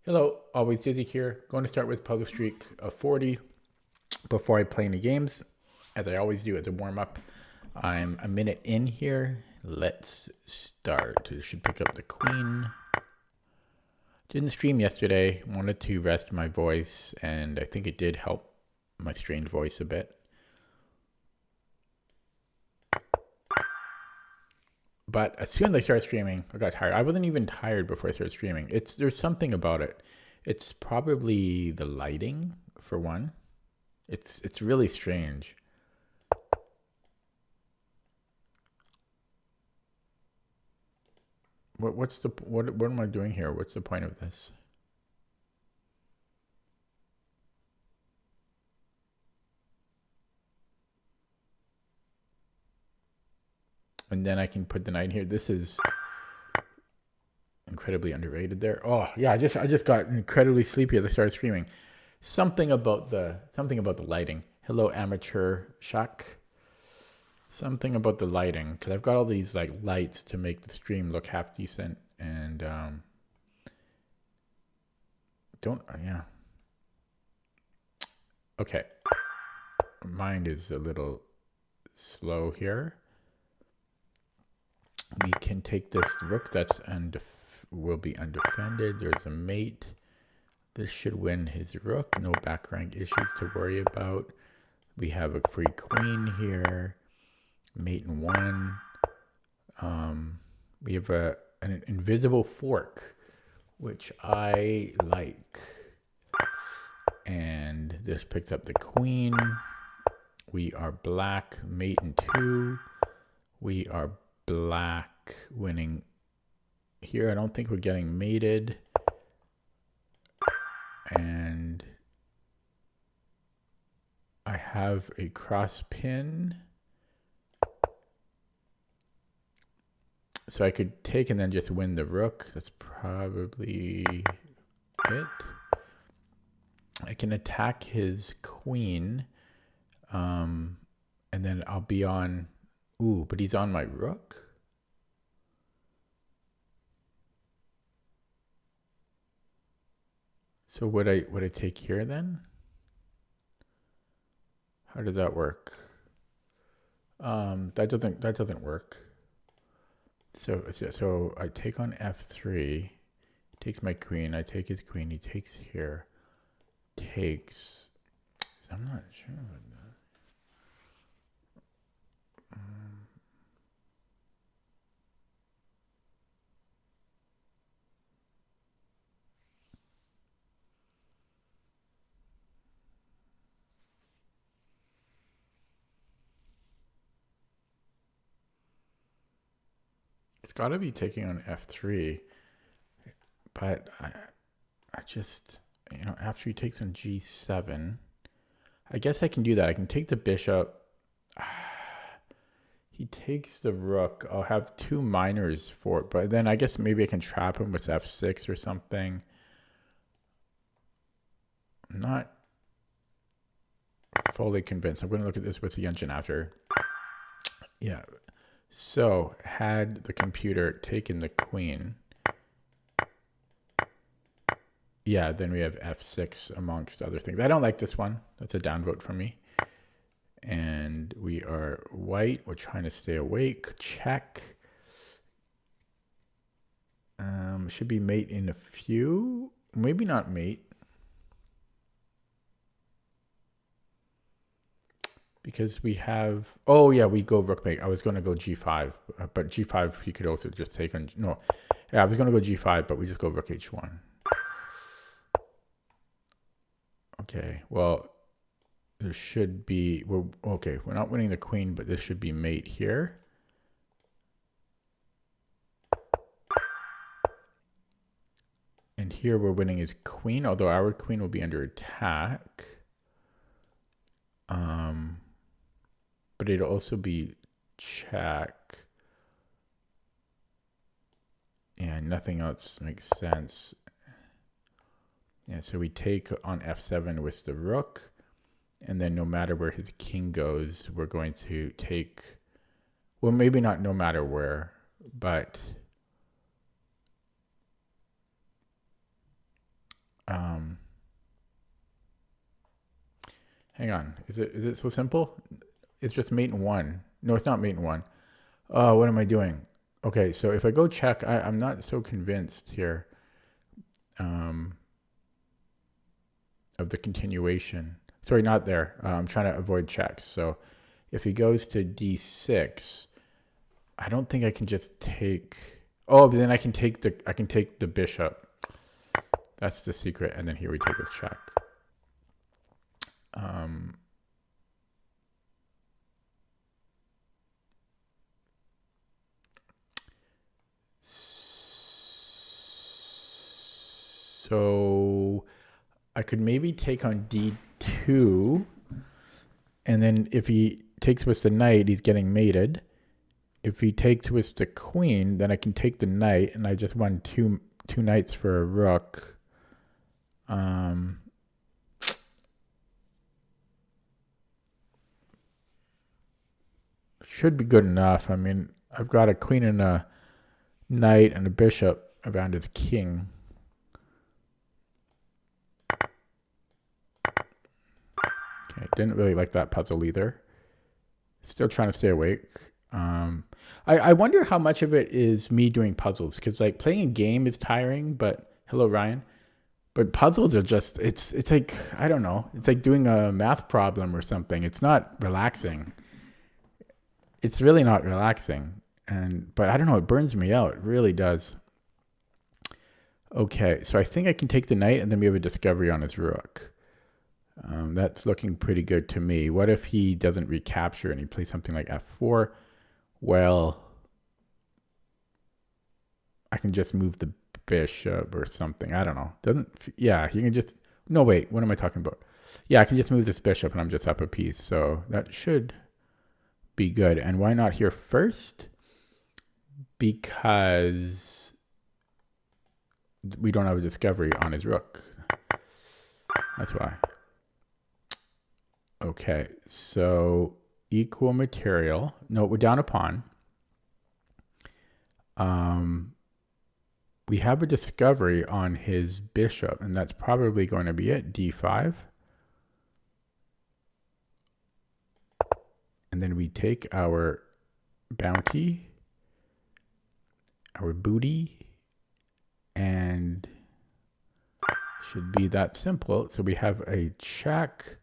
Hello, always Dizzy here. Going to start with puzzle streak of 40 before I play any games, as I always do as a warm up. I'm a minute in here. Let's start. I should pick up the queen. Didn't stream yesterday. Wanted to rest my voice, and I think it did help my strained voice a bit. But as soon as I started streaming, I got tired. I wasn't even tired before I started streaming. There's something about it. It's probably the lighting, for one. It's really strange. What am I doing here? What's the point of this? And then I can put the knight here. This is incredibly underrated there. Oh yeah, I just got incredibly sleepy as I started streaming. Something about the lighting. Hello, amateur Shaq. Something about the lighting, because I've got all these like lights to make the stream look half decent, and yeah. Okay, mind is a little slow here. We can take this rook that's will be undefended. There's a mate. This should win his rook. No back rank issues to worry about. We have a free queen here. Mate in one. We have an invisible fork, which I like. And this picks up the queen. We are black. Mate in two. We are black winning here. I don't think we're getting mated. And I have a cross pin. So I could take and then just win the rook. That's probably it. I can attack his queen. And then I'll be on... Ooh, but he's on my rook? So would I take here then? How does that work? That doesn't work. So I take on f3. He takes my queen. I take his queen. He takes here. Takes. I'm not sure about that. It's got to be taking on f3, but I just, after he takes on g7, I guess I can do that. I can take the bishop. He takes the rook. I'll have two minors for it, but then I guess maybe I can trap him with f6 or something. I'm not fully convinced. I'm going to look at this with the engine after. Yeah. So had the computer taken the queen, yeah, then we have f6 amongst other things. I don't like this one. That's a downvote for me. And we are white. We're trying to stay awake. Check. Should be mate in a few. Maybe not mate. Because we have... Oh, yeah, we go rook mate. I was going to go g5. But g5, you could also just take on... No. Yeah, I was going to go g5, but we just go rook h1. Okay, well... There should be... Okay, we're not winning the queen, but this should be mate here. And here we're winning his queen, although our queen will be under attack. But it'll also be check. Yeah, nothing else makes sense. Yeah, so we take on f7 with the rook. And then no matter where his king goes, we're going to take... Well, maybe not no matter where, but Hang on. Is it so simple? It's just mate in one. No, it's not mate in one. Oh, what am I doing? Okay, so if I go check, I'm not so convinced here of the continuation. Sorry, not there. I'm trying to avoid checks. So if he goes to d6, I don't think I can just take. Oh, but then I can take the bishop. That's the secret. And then here we take with check. So I could maybe take on d2, and then if he takes with the knight, he's getting mated. If he takes with the queen, then I can take the knight, and I just won two knights for a rook. Should be good enough. I mean, I've got a queen and a knight and a bishop around his king. Okay, didn't really like that puzzle either. Still trying to stay awake. I wonder how much of it is me doing puzzles, because like playing a game is tiring, but hello Ryan. But puzzles are just, it's like, I don't know, it's like doing a math problem or something. It's not relaxing. It's really not relaxing. But I don't know, it burns me out. It really does. Okay, so I think I can take the knight, and then we have a discovery on his rook. That's looking pretty good to me. What if he doesn't recapture and he plays something like f4? Well, I can just move the bishop or something. I don't know. Yeah, he can just, no, wait, what am I talking about? Yeah, I can just move this bishop and I'm just up a piece. So that should be good. And why not here first? Because we don't have a discovery on his rook. That's why. Okay, so equal material. No, we're down a pawn. We have a discovery on his bishop, and that's probably going to be it, d5. And then we take our bounty, our booty, and should be that simple. So we have a check,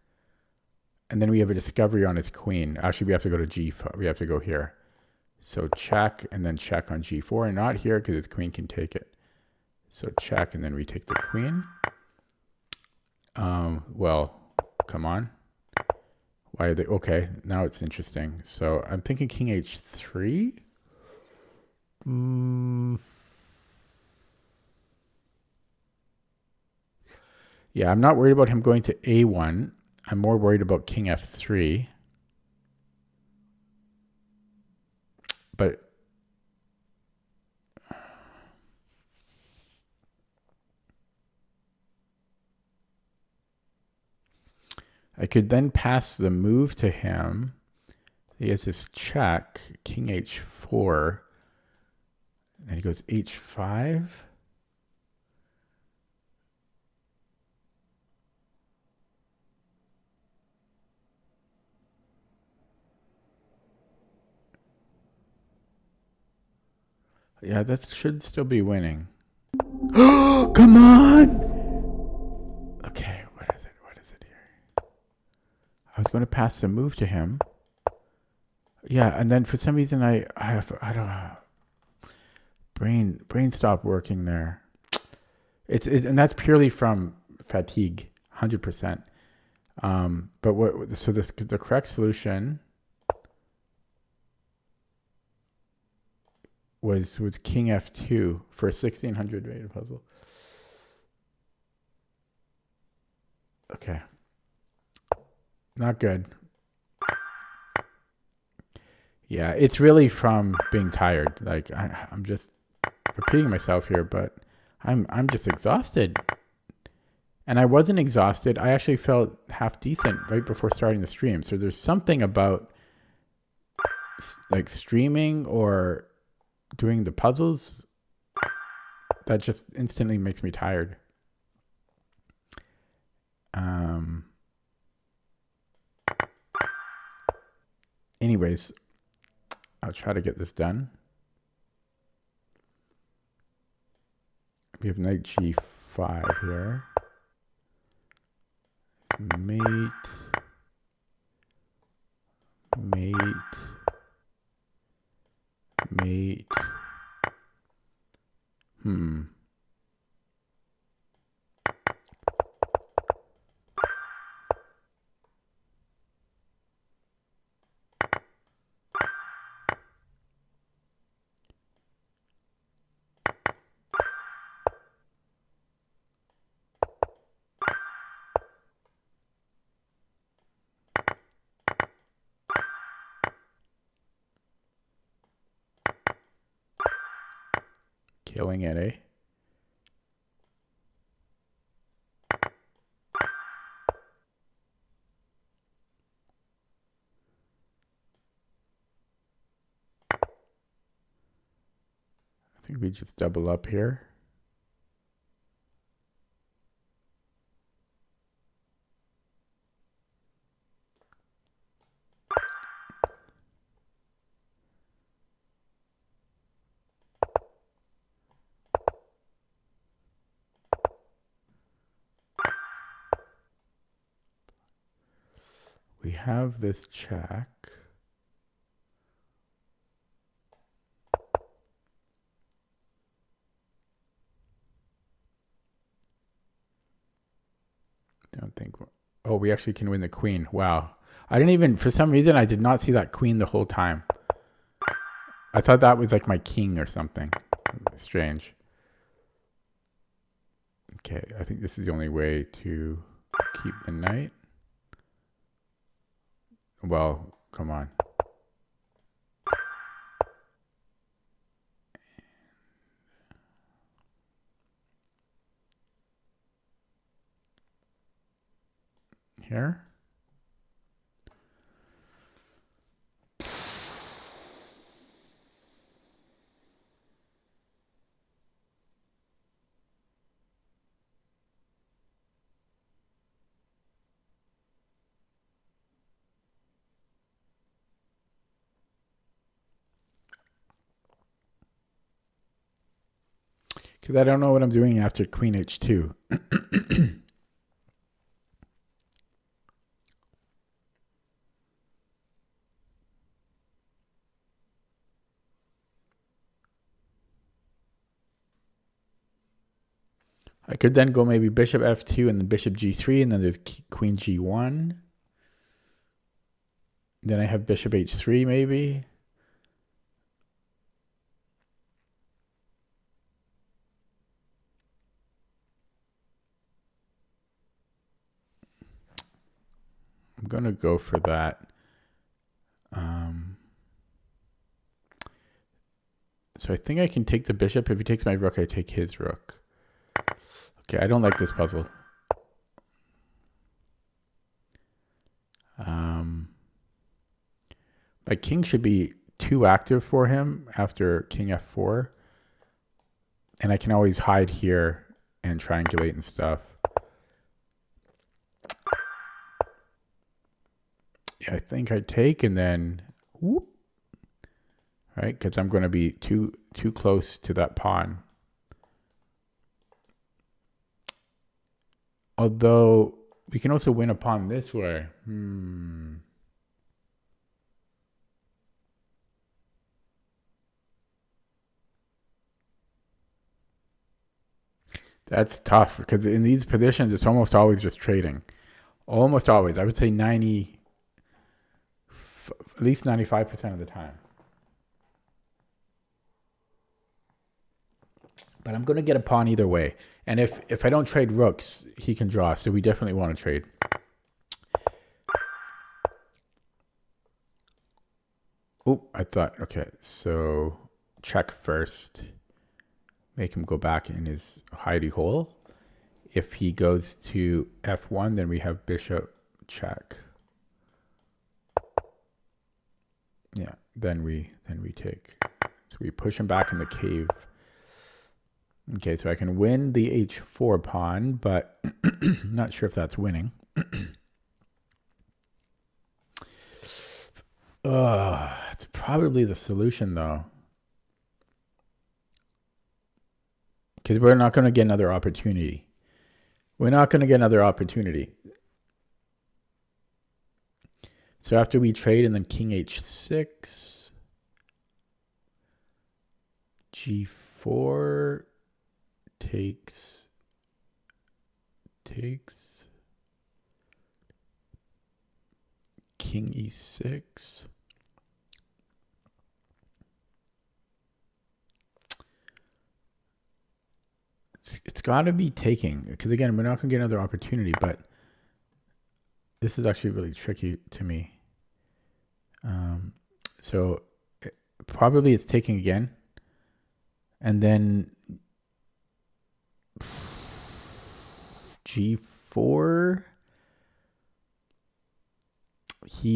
and then we have a discovery on his queen. Actually, we have to go to g5. We have to go here. So check, and then check on g4, and not here because his queen can take it. So check, and then we take the queen. Well, come on. Why are they? Okay, now it's interesting. So I'm thinking king h3. Yeah, I'm not worried about him going to a1. I'm more worried about king f3. But I could then pass the move to him. He has this check, king h4. And he goes h5. Yeah, that should still be winning. Come on! Okay, what is it? What is it here? I was going to pass the move to him. Yeah, and then for some reason I don't know. Brain stopped working there. And that's purely from fatigue, 100%. But the correct solution was king f2 for a 1600 rated puzzle. Okay. Not good. Yeah, it's really from being tired. Like I'm just repeating myself here, but I'm just exhausted. And I wasn't exhausted. I actually felt half decent right before starting the stream. So there's something about like streaming or doing the puzzles that just instantly makes me tired. Anyways, I'll try to get this done. We have knight g5 here. Mate. Mate. Mate. Killing it, eh? I think we just double up here. We have this check. Don't think. Oh, we actually can win the queen. Wow. I didn't even, for some reason, I did not see that queen the whole time. I thought that was like my king or something. Strange. Okay, I think this is the only way to keep the knight. Well, come on. Here. Because I don't know what I'm doing after queen h2. I could then go maybe bishop f2 and then bishop g3, and then there's queen g1. Then I have bishop h3 maybe. I'm going to go for that. So I think I can take the bishop. If he takes my rook, I take his rook. Okay, I don't like this puzzle. My king should be too active for him after king f4. And I can always hide here and triangulate and stuff. Yeah, I think I take and then whoop. Right, because I'm going to be too close to that pawn. Although we can also win a pawn this way. That's tough because in these positions, it's almost always just trading. Almost always. I would say at least 95% of the time. But I'm going to get a pawn either way. And if I don't trade rooks, he can draw. So we definitely want to trade. Oh, I thought, okay. So check first. Make him go back in his hidey hole. If he goes to f1, then we have bishop check. Yeah, then we take. So we push him back in the cave. Okay, so I can win the h4 pawn, but not sure if that's winning. It's probably the solution, though. Because we're not going to get another opportunity. We're not going to get another opportunity. So after we trade and then king h6, g4 takes, king e6. It's got to be taking, because again, we're not going to get another opportunity, but this is actually really tricky to me. So probably it's taking again. And then g4. He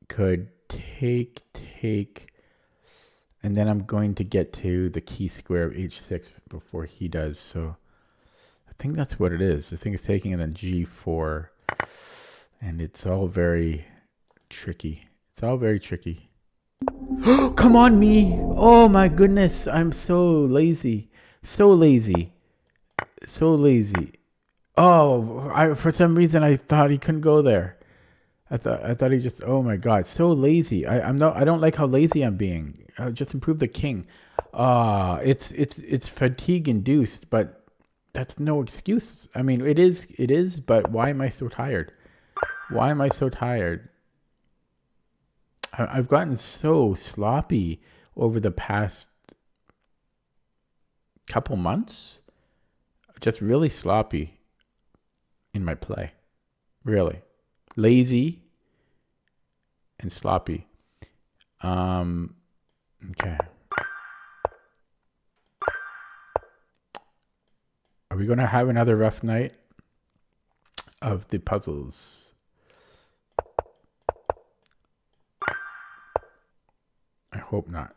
could take, and then I'm going to get to the key square of h6 before he does. So I think that's what it is. I think it's taking and then g4, and it's all very tricky. It's all very tricky. Come on, me! Oh my goodness, I'm so lazy. So lazy. Oh, for some reason I thought he couldn't go there. I thought he just. Oh my god, so lazy. I don't like how lazy I'm being. Just improve the king. It's fatigue induced, but that's no excuse. I mean, it is. But why am I so tired? Why am I so tired? I've gotten so sloppy over the past couple months. Just really sloppy in my play. Really. Lazy and sloppy. Okay. Are we going to have another rough night of the puzzles? I hope not.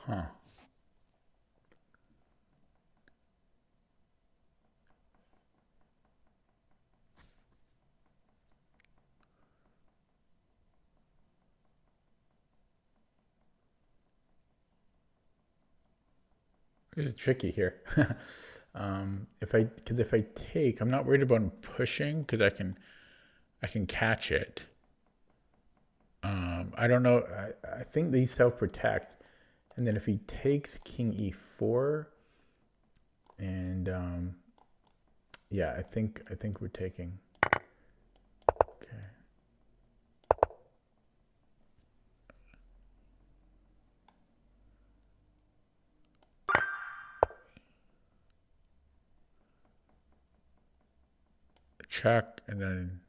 Huh. This is tricky here. If I take, I'm not worried about him pushing because I can catch it. I don't know. I think these self protect, and then if he takes King E4, and yeah, I think we're taking. Okay. Check, and then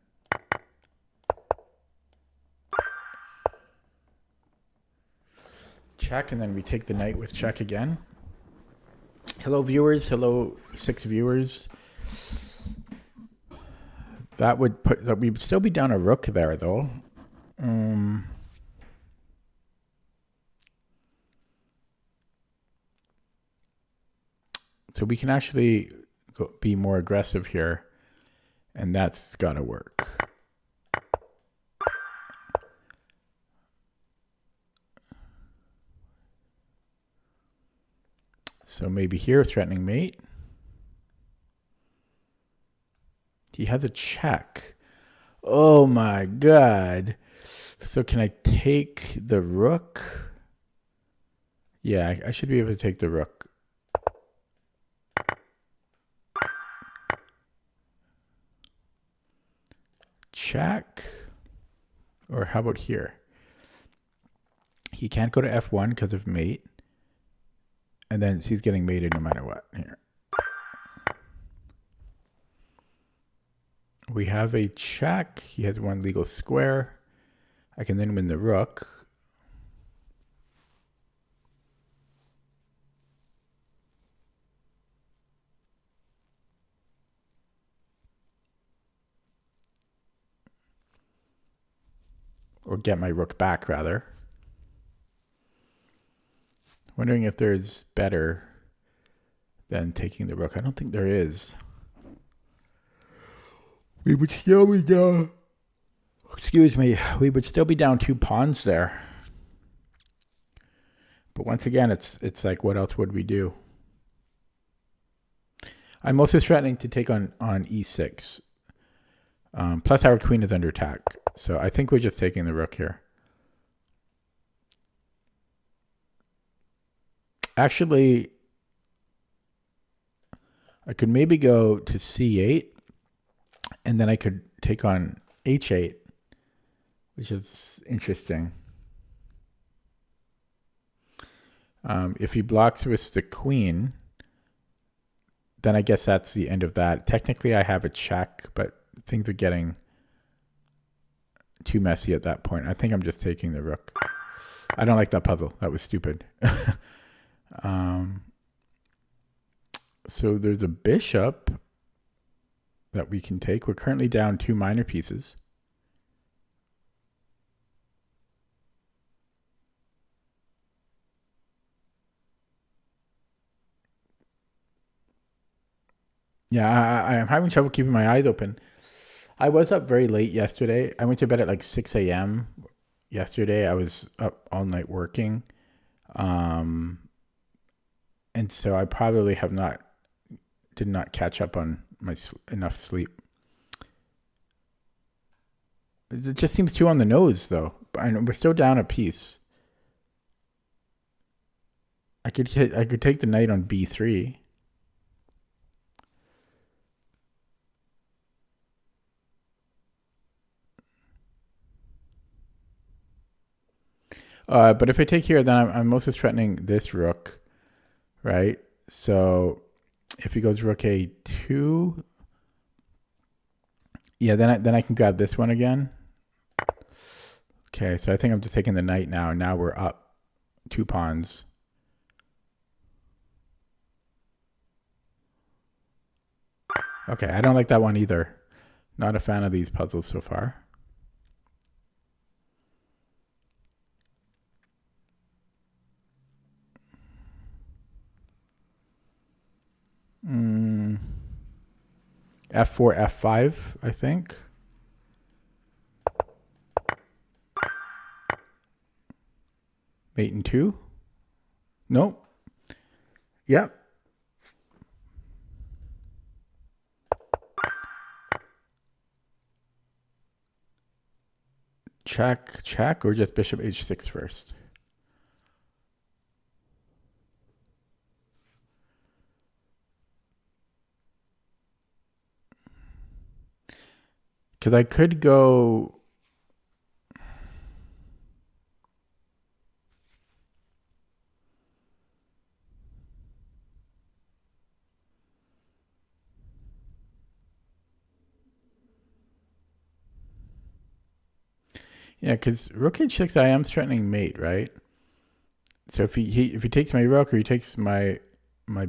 check, and then we take the knight with check again. Hello, viewers. Hello, 6 viewers. That would put that we would still be down a rook there, though. So we can actually be more aggressive here, and that's got to work. So maybe here, threatening mate. He has a check. Oh my god. So can I take the rook? Yeah, I should be able to take the rook. Check. Or how about here? He can't go to F1 because of mate. And then he's getting mated no matter what. Here. We have a check. He has one legal square. I can then win the rook. Or get my rook back, rather. Wondering if there's better than taking the rook. I don't think there is. We would still be down. Excuse me. We would still be down 2 pawns there. But once again, it's like, what else would we do? I'm also threatening to take on e6. Plus our queen is under attack. So I think we're just taking the rook here. Actually, I could maybe go to c8, and then I could take on h8, which is interesting. If he blocks with the queen, then I guess that's the end of that. Technically, I have a check, but things are getting too messy at that point. I think I'm just taking the rook. I don't like that puzzle. That was stupid. So there's a bishop that we can take. We're currently down 2 minor pieces. Yeah, I am having trouble keeping my eyes open. I was up very late yesterday. I went to bed at like 6 a.m. yesterday. I was up all night working. And so I probably did not catch up on my enough sleep. It just seems too on the nose, though. We're still down a piece. I could take the knight on b3. But if I take here, then I'm mostly threatening this rook, right? So if he goes rook a2, yeah, then I can grab this one again. Okay, so I think I'm just taking the knight now. Now we're up 2 pawns. Okay, I don't like that one either. Not a fan of these puzzles so far. F4, F5, I think. Mate in 2. Nope. Yep. Check, or just bishop h6 first? Because I could go... Yeah, because rook h6, I am threatening mate, right? So if he takes my rook or he takes my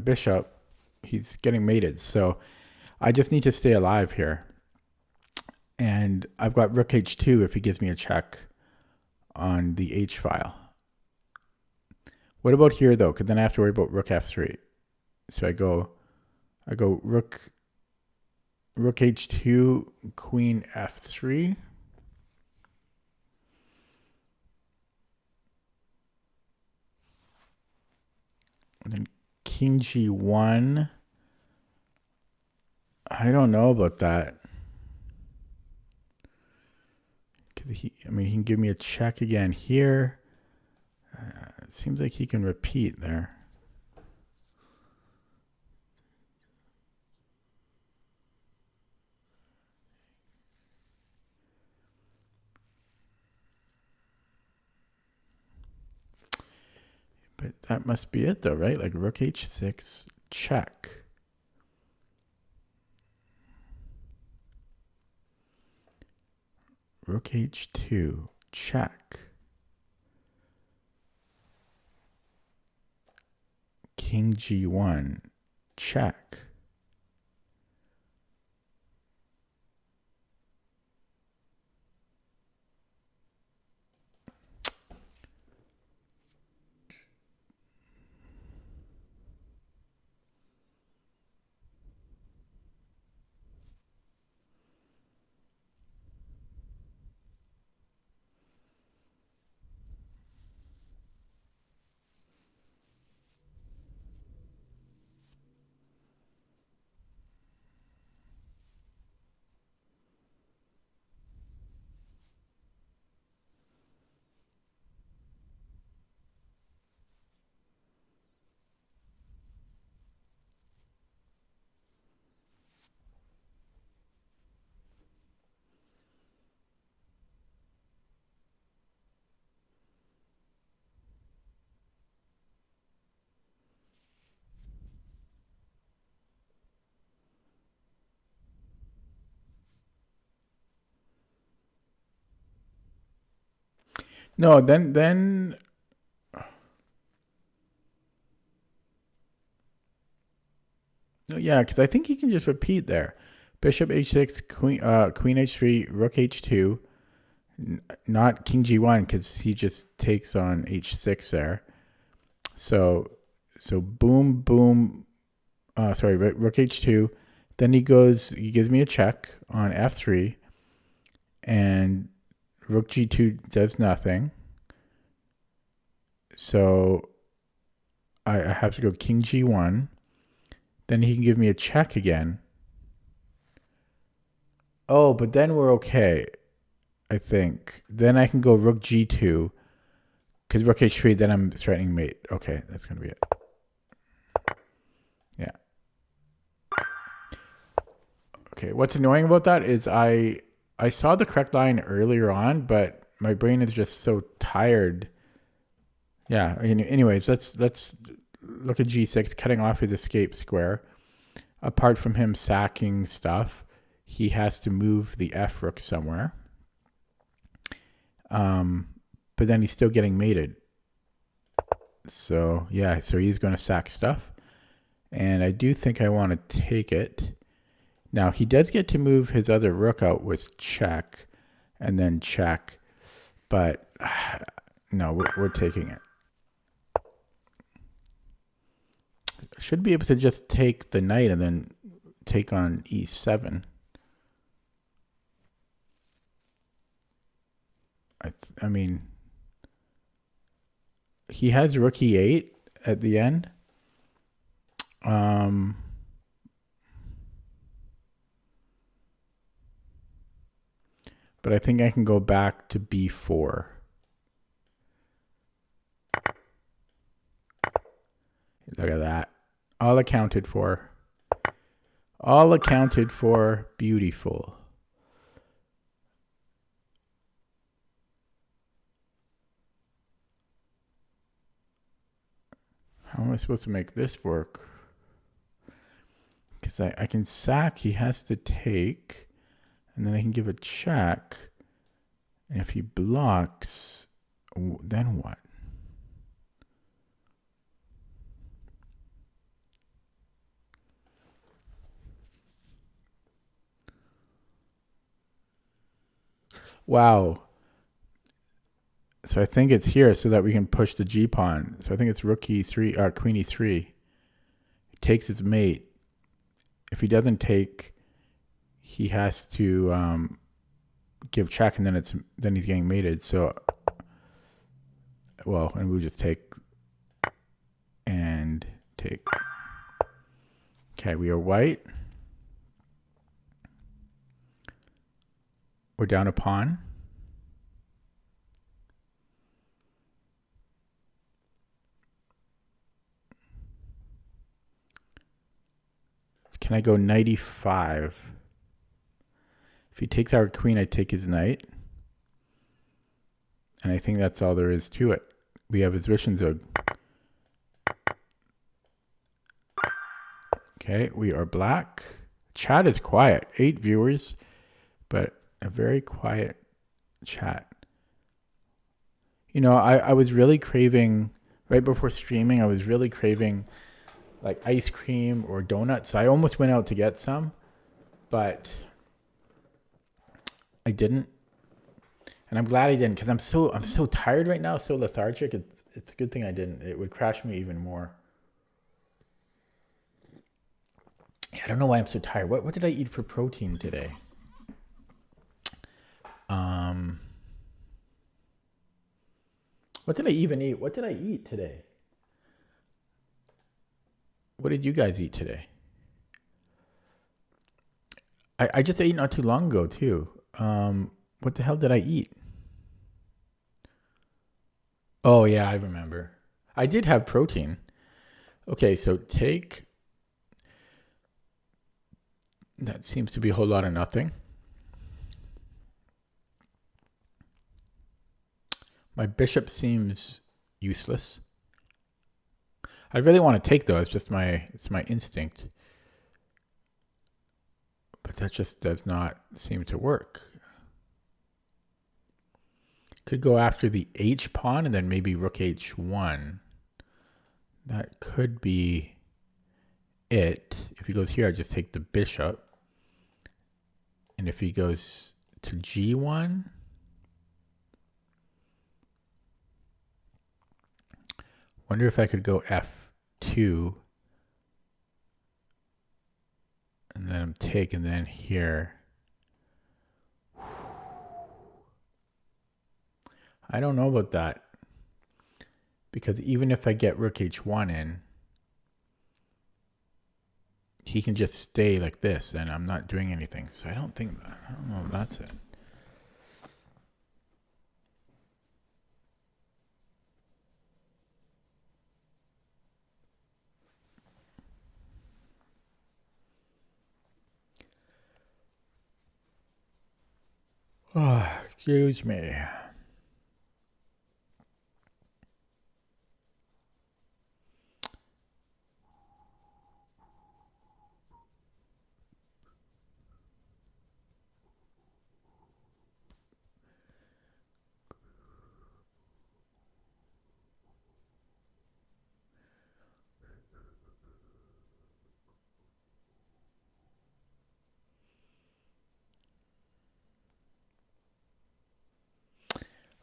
bishop, he's getting mated. So I just need to stay alive here. And I've got rook h2 if he gives me a check on the h file. What about here though? Because then I have to worry about rook f3. So I go rook h2, queen f3. And then king g1. I don't know about that. He can give me a check again here. It seems like he can repeat there. But that must be it though, right? Like rook h6, check. Rook h2, check. King g1, check. No, then no, yeah, because I think he can just repeat there. Bishop h6, queen h3, rook h2, not king g1 because he just takes on h6 there. So boom, boom. Sorry, rook h2. Then he gives me a check on f3, and rook g2 does nothing. So I have to go king g1. Then he can give me a check again. Oh, but then we're okay, I think. Then I can go rook g2. Because rook h3, then I'm threatening mate. Okay, that's going to be it. Yeah. Okay, what's annoying about that is I saw the correct line earlier on, but my brain is just so tired. Yeah, anyways, let's look at g6, cutting off his escape square. Apart from him sacking stuff, he has to move the f rook somewhere. But then he's still getting mated. So yeah, so he's going to sack stuff. And I do think I want to take it. Now he does get to move his other rook out with check and then check. But no, we're taking it. Should be able to just take the knight and then take on e7. I mean, he has rook e8 at the end. But I think I can go back to b4. Look at that. All accounted for. All accounted for. Beautiful. How am I supposed to make this work? Because I can sack, he has to take, and then I can give a check. And if he blocks, then what? Wow. So I think it's here so that we can push the G pawn. So I think it's rook e3, queen e3. He takes his mate. If he doesn't take, he has to give check, and then he's getting mated. So, well, and we'll just take and take. Okay, we are white. We're down a pawn. Can I go knight e5? If he takes our queen, I take his knight. And I think that's all there is to it. We have his Zwischenzug. Okay, we are black. Chat is quiet. 8 viewers, but a very quiet chat. You know, I was really craving, right before streaming, I was really craving like ice cream or donuts. I almost went out to get some, but I didn't. And I'm glad I didn't, because I'm so tired right now, so lethargic. It's a good thing I didn't. It would crash me even more. Yeah, I don't know why I'm so tired. What did I eat for protein today? What did I even eat? What did I eat today? What did you guys eat today? I just ate not too long ago too. What the hell did I eat? Oh yeah, I remember. I did have protein. Okay, so take. That seems to be a whole lot of nothing. My bishop seems useless. I really want to take though. It's my instinct. But that just does not seem to work. Could go after the H pawn and then maybe rook H1. That could be it. If he goes here, I just take the bishop. And if he goes to G1, wonder if I could go F2 and then I'm taking, then here. I don't know about that, because even if I get rook H1 in, he can just stay like this and I'm not doing anything. So I don't know if that's it. Oh, excuse me.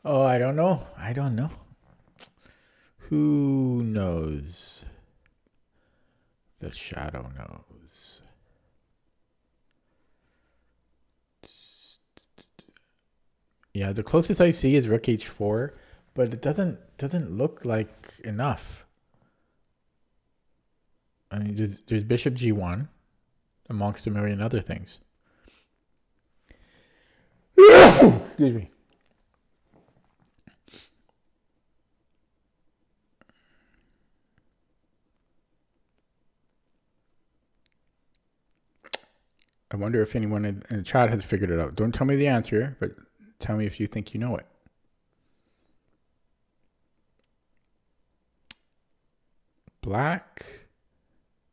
Oh, I don't know. Who knows? The shadow knows. Yeah, the closest I see is rook H4, but it doesn't look like enough. I mean, there's bishop g1 amongst a million other things. Excuse me. I wonder if anyone in the chat has figured it out. Don't tell me the answer, but tell me if you think you know it. Black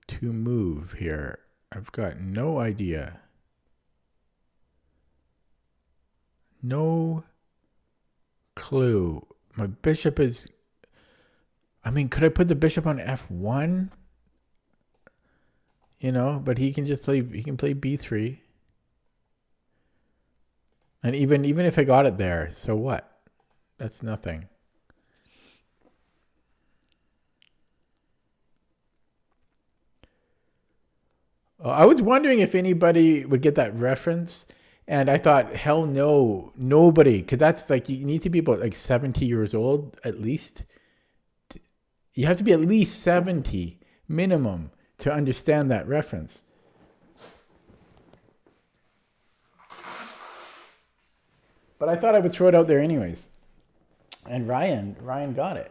to move here. I've got no idea. No clue. My bishop is... I mean, could I put the bishop on f1? You know, but he can just play... He can play b3. And even if I got it there, so what? That's nothing. I was wondering if anybody would get that reference. And I thought, hell no, nobody. Because that's like, you need to be about like 70 years old, at least. You have to be at least 70 minimum to understand that reference. But I thought I would throw it out there anyways. And Ryan got it.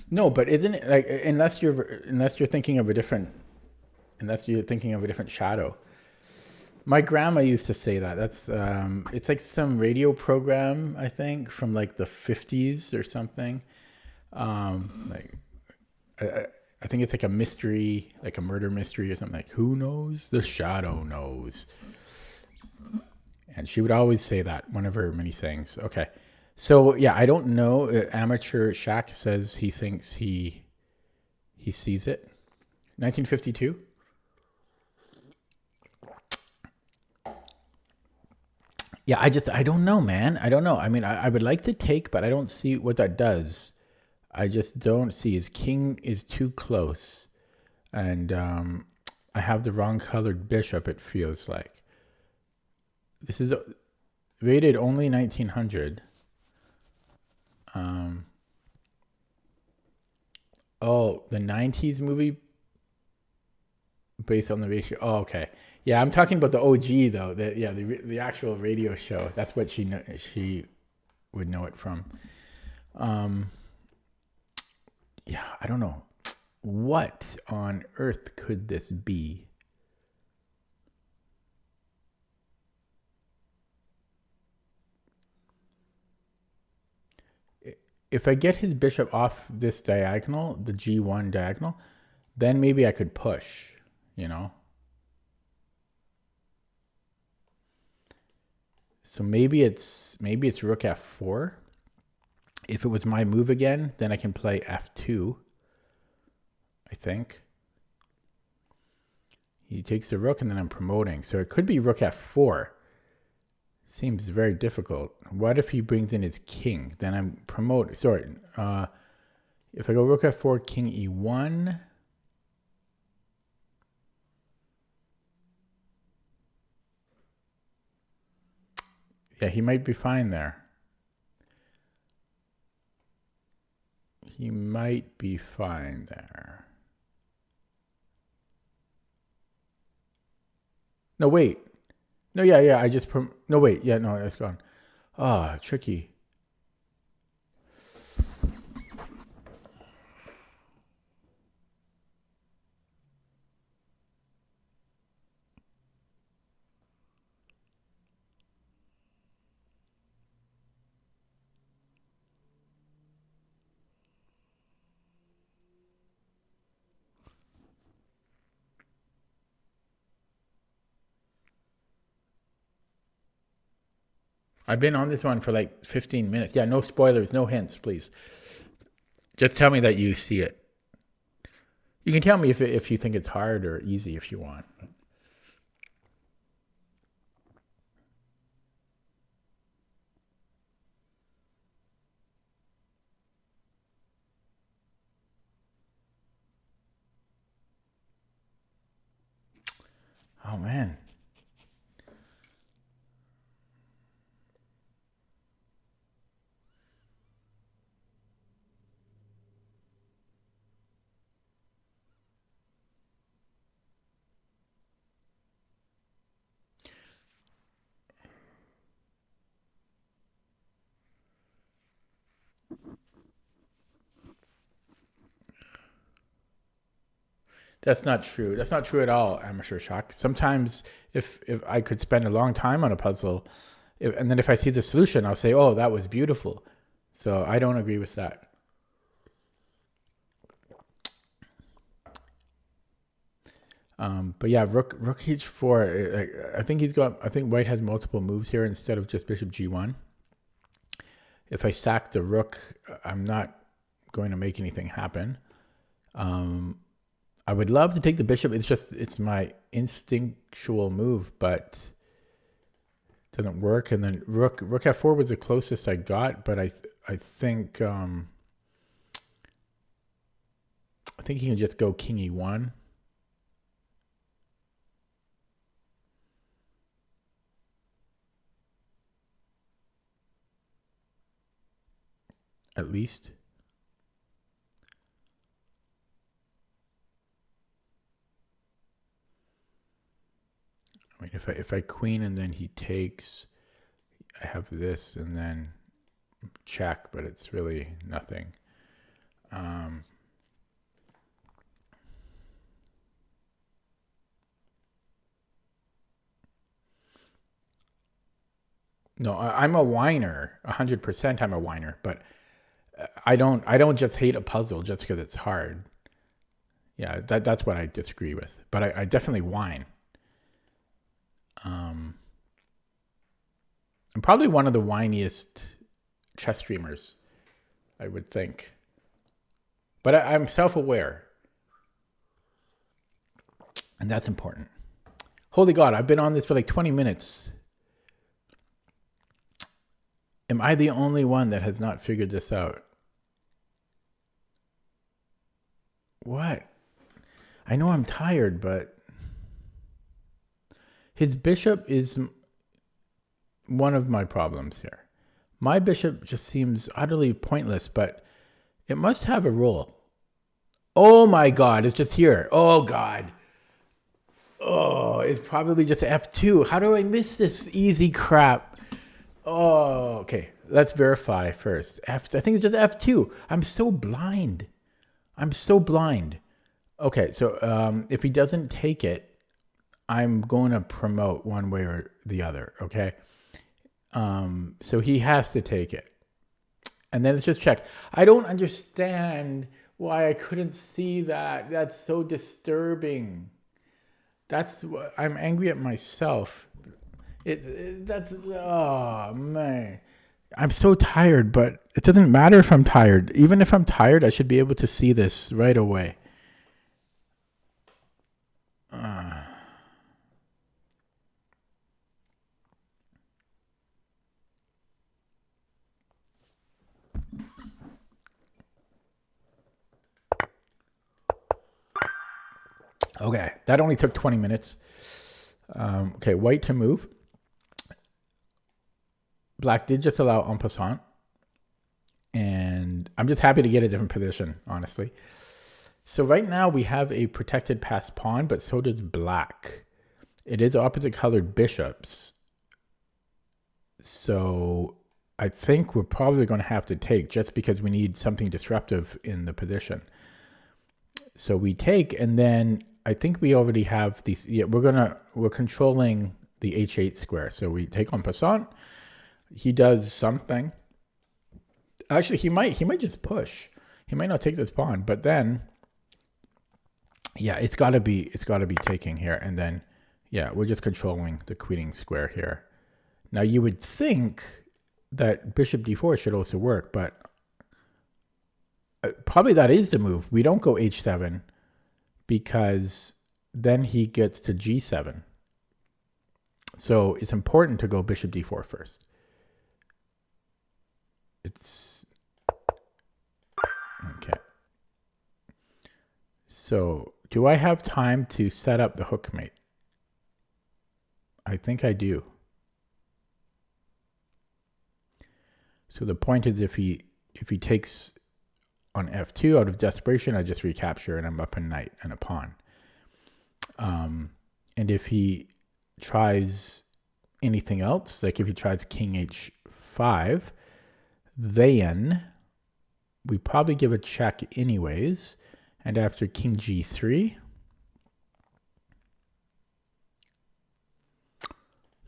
No, but isn't it like, unless you're thinking of a different shadow. My grandma used to say that. That's it's like some radio program, I think, from like the 50s or something. Like I think it's like a mystery, like a murder mystery or something. Like, who knows? The shadow knows. And she would always say that, one of her many sayings. Okay. So yeah, I don't know. Amateur Shaq says he thinks he sees it. 1952. Yeah, I don't know, man. I don't know. I mean, I would like to take, but I don't see what that does. I just don't see. His king is too close, and I have the wrong colored bishop. It feels like this is rated only 1900. Oh, the 90s movie based on the ratio. Oh, okay. Yeah, I'm talking about the OG though. The actual radio show. That's what she would know it from. Yeah, I don't know. What on earth could this be? If I get his bishop off this diagonal, the G1 diagonal, then maybe I could push, you know? So maybe it's rook f4. If it was my move again, then I can play f2, I think. He takes the rook and then I'm promoting. So it could be rook f4. Seems very difficult. What if he brings in his king? Then I'm promoting. Sorry. If I go rook f4, king e1. Yeah, he might be fine there. He might be fine there. No, wait. No, yeah, I just... No, wait. Yeah, no, it's gone. Ah, tricky. I've been on this one for like 15 minutes. Yeah, no spoilers, no hints, please. Just tell me that you see it. You can tell me if you think it's hard or easy if you want. Oh, man. That's not true. That's not true at all, Amateur Shock. Sometimes if I could spend a long time on a puzzle, and then if I see the solution, I'll say, oh, that was beautiful. So I don't agree with that. But yeah, rook h4. I think white has multiple moves here instead of just bishop g1. If I sack the rook, I'm not going to make anything happen. I would love to take the bishop. It's my instinctual move, but it doesn't work. And then rook f4 was the closest I got, but I think he can just go king e1. At least. I mean, if I queen and then he takes, I have this and then check, but it's really nothing. No, I'm a whiner. 100% I'm a whiner, but I don't just hate a puzzle just because it's hard. Yeah, that's what I disagree with. But I definitely whine. I'm probably one of the whiniest chess streamers, I would think. But I'm self-aware. And that's important. Holy God, I've been on this for like 20 minutes. Am I the only one that has not figured this out? What? I know I'm tired, but his bishop is one of my problems here. My bishop just seems utterly pointless, but it must have a role. Oh my God, it's just here. Oh God. Oh, it's probably just F2. How do I miss this easy crap? Oh, okay. Let's verify first. I think it's just F2. I'm so blind. I'm so blind. Okay, so if he doesn't take it, I'm going to promote one way or the other, okay? So he has to take it. And then let's just check. I don't understand why I couldn't see that. That's so disturbing. I'm angry at myself. Oh man. I'm so tired, but it doesn't matter if I'm tired. Even if I'm tired, I should be able to see this right away. Okay, that only took 20 minutes. Okay, white to move. Black did just allow en passant. And I'm just happy to get a different position, honestly. So right now we have a protected passed pawn, but so does black. It is opposite colored bishops. So I think we're probably going to have to take just because we need something disruptive in the position. So we take, and then I think we already have these. Yeah, we're controlling the h8 square. So we take en passant. He does something. Actually, he might just push. He might not take this pawn, but then, yeah, it's got to be taking here, and then, yeah, we're just controlling the queening square here. Now you would think that bishop d4 should also work, but probably that is the move. We don't go h7 because then he gets to g7. So it's important to go bishop d4 first. It's okay. So do I have time to set up the hook mate? I think I do. So the point is if he takes on f2 out of desperation, I just recapture and I'm up a knight and a pawn. And if he tries anything else, like if he tries king h5, then we probably give a check anyways. And after king g3,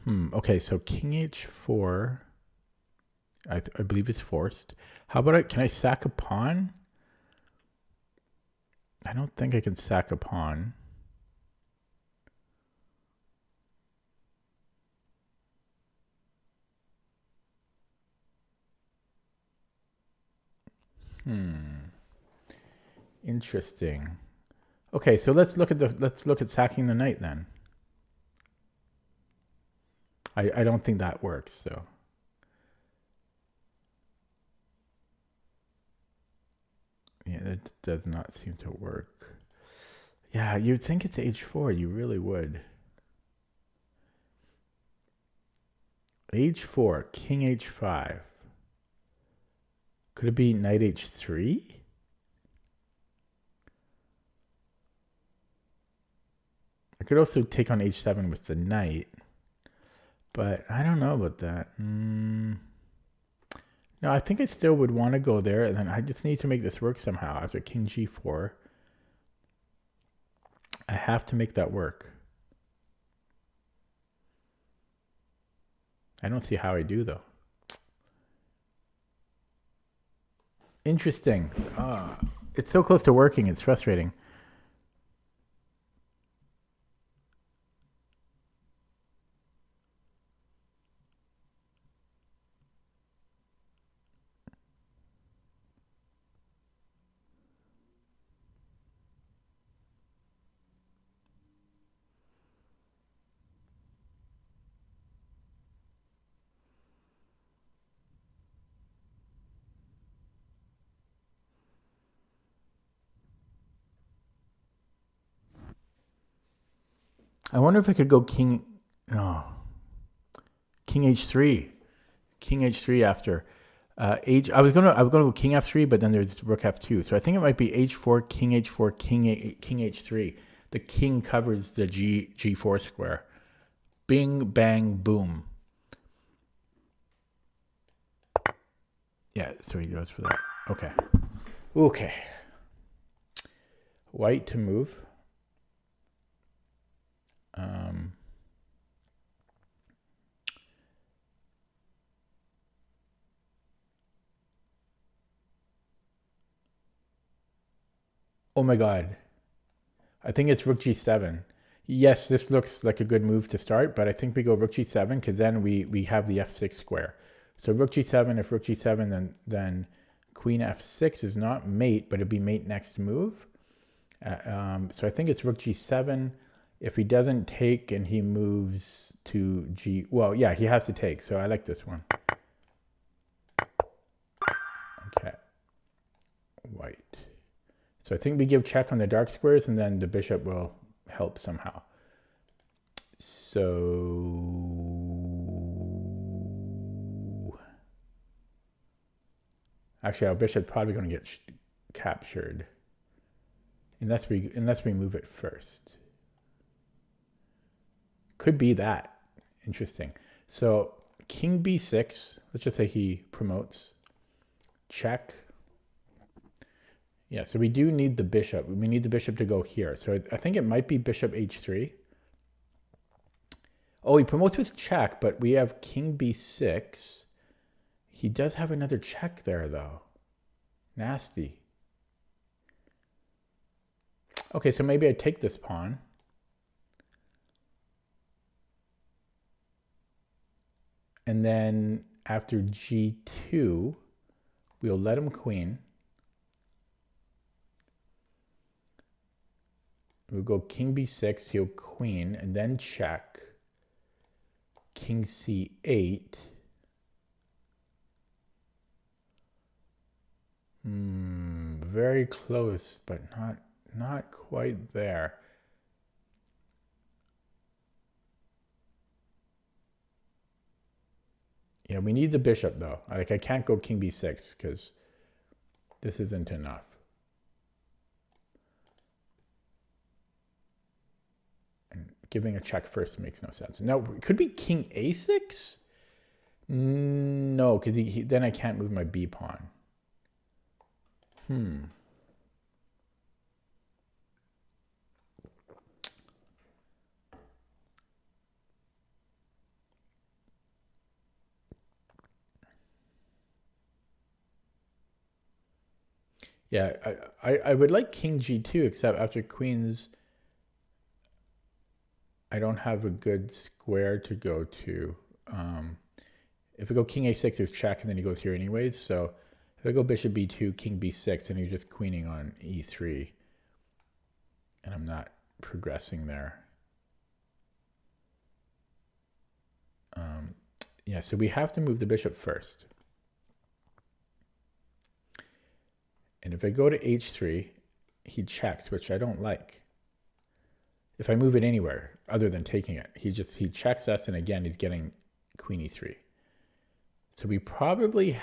Okay, so king h4, I believe is forced. How about can I sack a pawn? I don't think I can sack a pawn. Interesting. Okay, so let's look at sacking the knight then. I don't think that works, so. Yeah, that does not seem to work. Yeah, you'd think it's h4, you really would. h4, king h5. Could it be knight h3? I could also take on h7 with the knight, but I don't know about that. No, I think I still would want to go there, and then I just need to make this work somehow. After king g4, I have to make that work. I don't see how I do, though. Interesting. It's so close to working, it's frustrating. I wonder if I could go king. No. King h3. King h3 after. I was gonna go king f3, but then there's rook f2. So I think it might be h4, king h4, king h3. The king covers the g4 square. Bing, bang, boom. Yeah, so he goes for that. Okay. Okay. White to move. Oh my god. I think it's rook g7. Yes, this looks like a good move to start, but I think we go rook g7 because then we have the f6 square. So rook g7, if rook g7, then queen f6 is not mate, but it'd be mate next move. So I think it's rook g7. If he doesn't take and he moves to g, well, yeah, he has to take. So I like this one. Okay. White. So I think we give check on the dark squares and then the bishop will help somehow. So actually our bishop's probably going to get captured unless we move it first. Could be that. Interesting. So king b6, let's just say he promotes. Check. Yeah, so we do need the bishop. We need the bishop to go here. So I think it might be bishop h3. Oh, he promotes with check, but we have king b6. He does have another check there, though. Nasty. Okay, so maybe I take this pawn. And then after g2, we'll let him queen. We'll go king b6, he'll queen, and then check. King c8. Very close, but not quite there. Yeah, we need the bishop though. Like I can't go king b6 because this isn't enough. And giving a check first makes no sense. Now, could be king a6? No, because then I can't move my b pawn. Yeah, I would like king g2, except after queens, I don't have a good square to go to. If I go king a6, there's check, and then he goes here anyways. So if I go bishop b2, king b6, and you're just queening on e3, and I'm not progressing there. Yeah, so we have to move the bishop first. And if I go to h3, he checks, which I don't like. If I move it anywhere other than taking it, he checks us, and again, he's getting queen e3. So we probably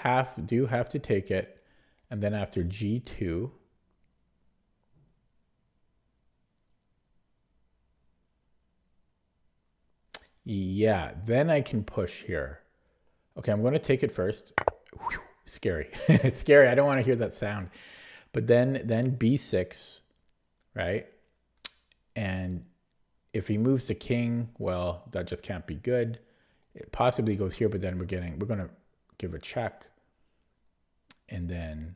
do have to take it, and then after g2, yeah, then I can push here. Okay, I'm going to take it first. Whew, scary. It's scary. I don't want to hear that sound. But then b6, right? And if he moves the king, well, that just can't be good. It possibly goes here, but then we're going to give a check, and then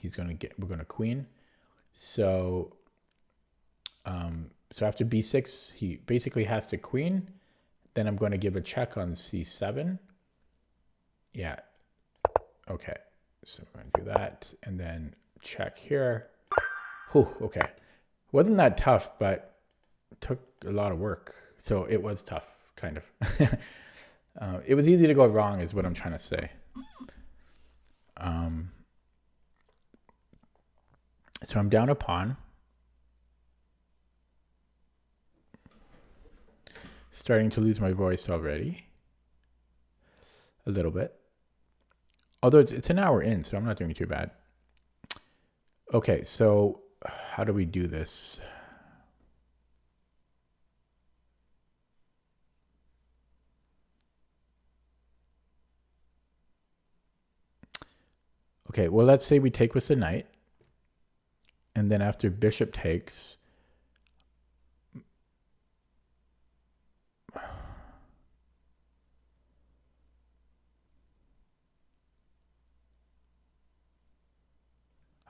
we're going to queen. So so after b6, he basically has to queen. Then I'm going to give a check on c7. Yeah. Okay. So I'm going to do that, and then check here. Whew, okay. Wasn't that tough, but it took a lot of work. So it was tough, kind of. It was easy to go wrong, is what I'm trying to say. So I'm down a pawn. Starting to lose my voice already. A little bit. Although it's an hour in, so I'm not doing too bad. Okay, so how do we do this? Okay, well, let's say we take with the knight. And then after bishop takes,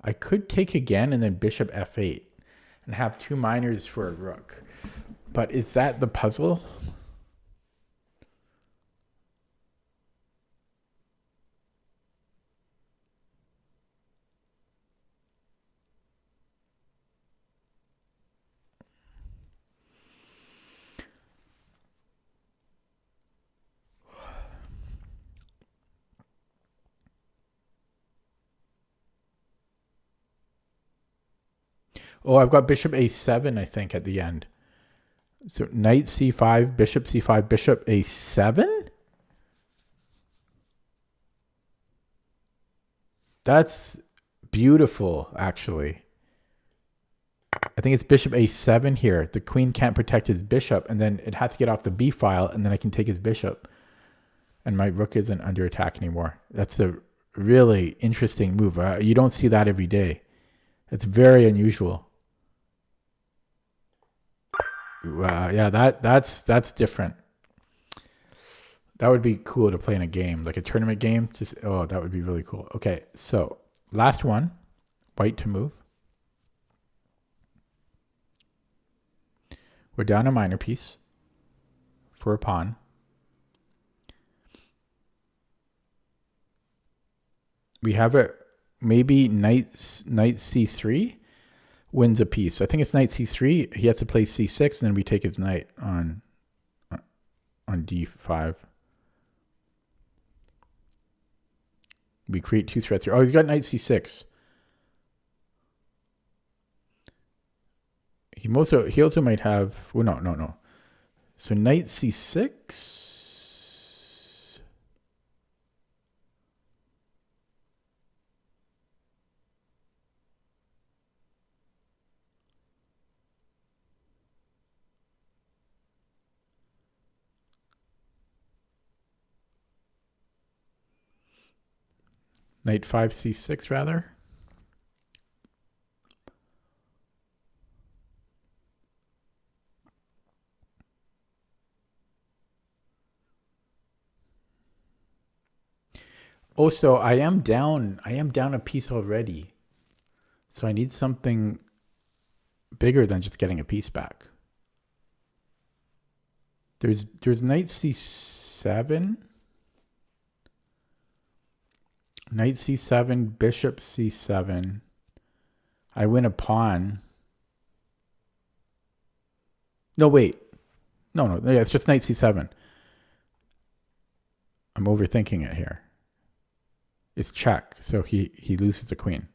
I could take again and then bishop f8 and have two minors for a rook. But is that the puzzle? Oh, I've got bishop a7, I think, at the end. So knight c5, bishop c5, bishop a7? That's beautiful, actually. I think it's bishop a7 here. The queen can't protect his bishop, and then it has to get off the b file, and then I can take his bishop. And my rook isn't under attack anymore. That's a really interesting move. You don't see that every day. It's very unusual. Yeah, that's different. That would be cool to play in a game, like a tournament game. That would be really cool. Okay, so last one, white to move. We're down a minor piece for a pawn. We have a maybe knight c3 wins a piece. I think it's knight c3. He has to play c6, and then we take his knight on d5. We create two threats here. Oh, he's got knight c6. He also might have. Well, no. So knight c6. Knight 5 c6 rather. Also, I am down a piece already. So I need something bigger than just getting a piece back. There's knight c7. Knight c7, bishop c7. I win a pawn. No, wait. No. Yeah, it's just knight c7. I'm overthinking it here. It's check, so he loses the queen.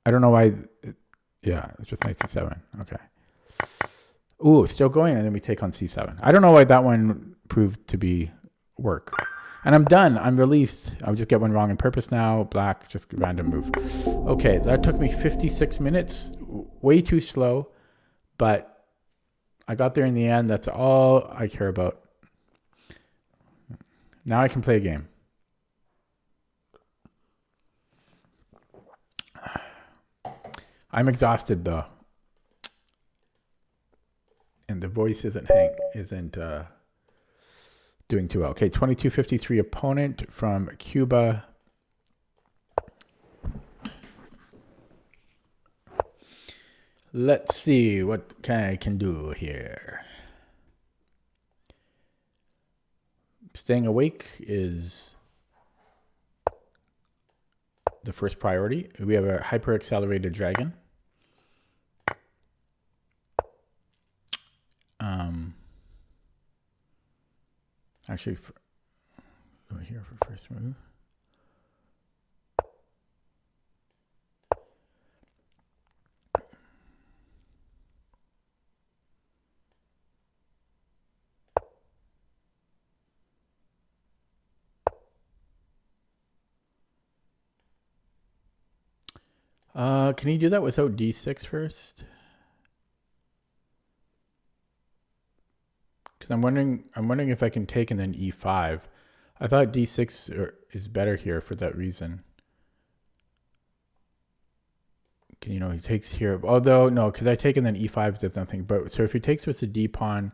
I don't know why. Yeah, it's just knight c7. Okay. Ooh, still going, and then we take on c7. I don't know why that one proved to be work. And I'm done. I'm released. I'll just get one wrong on purpose now. Black, just random move. Okay, that took me 56 minutes. Way too slow, but I got there in the end. That's all I care about. Now I can play a game. I'm exhausted though. And the voice isn't doing too well. Okay, 2253 opponent from Cuba. Let's see what I can do here. Staying awake is the first priority. We have a hyper accelerated dragon. Actually, over here for first move. Can you do that without d6 first? Because I'm wondering if I can take and then e5. I thought d6 is better here for that reason. He takes here. Although no, because I take and then e5 does nothing. But so if he takes with the d pawn,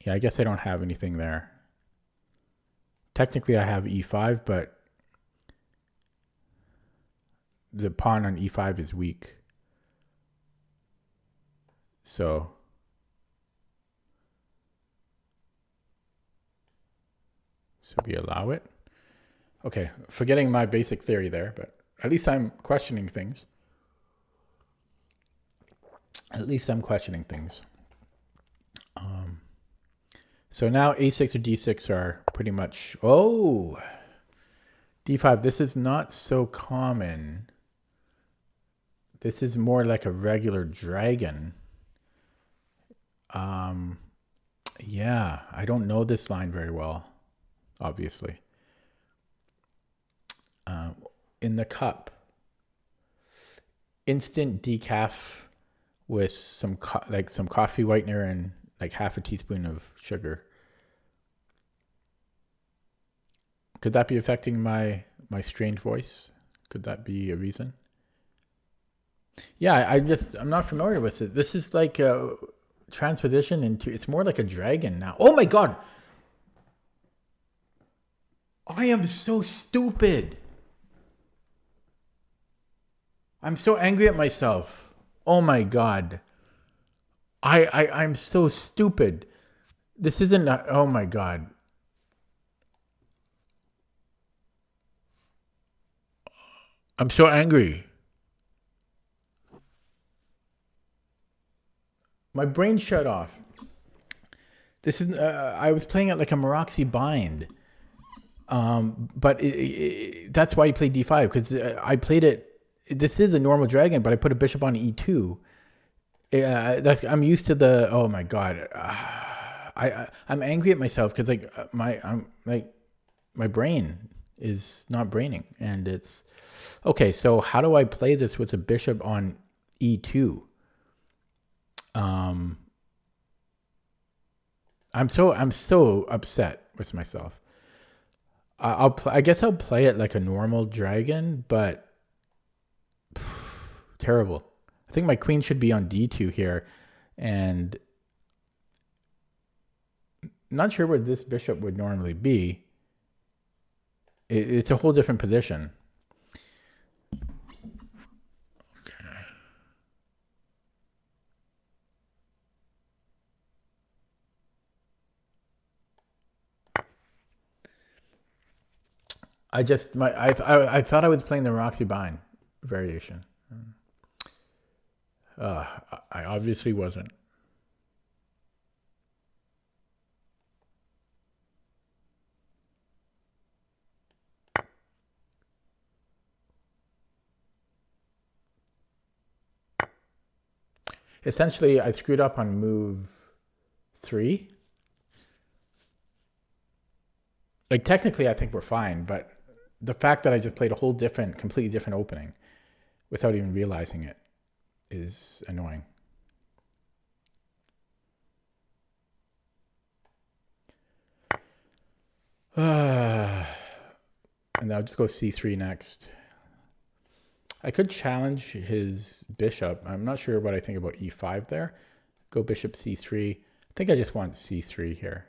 yeah, I guess I don't have anything there. Technically, I have e5, but the pawn on e5 is weak. So we allow it. Okay, forgetting my basic theory there, but at least I'm questioning things. So now a6 or d6 are pretty much, d5. This is not so common. This is more like a regular dragon. Yeah, I don't know this line very well, obviously. In the cup, instant decaf with some coffee whitener and like half a teaspoon of sugar. Could that be affecting my strained voice? Could that be a reason? Yeah, I'm not familiar with it. This is like a transposition into, it's more like a dragon now. Oh my God. I am so stupid. I'm so angry at myself. Oh my God. I'm so stupid. This isn't, oh my God. I'm so angry. My brain shut off. This is, I was playing it like a Maroxy bind. But that's why you play d5, because I played it. This is a normal dragon, but I put a bishop on e2. I'm used to the. Oh my God, I'm angry at myself because my brain is not braining, and it's okay. So how do I play this with a bishop on e2? I'm so upset with myself. I guess I'll play it like a normal dragon, but terrible. I think my queen should be on d2 here, and not sure where this bishop would normally be. It's a whole different position. I thought I was playing the Roxy Bind variation. I obviously wasn't. Essentially, I screwed up on move 3. Like, technically, I think we're fine, but the fact that I just played a whole completely different opening without even realizing it is annoying. And I'll just go c3 next. I could challenge his bishop. I'm not sure what I think about e5 there. Go bishop c3. I think I just want c3 here.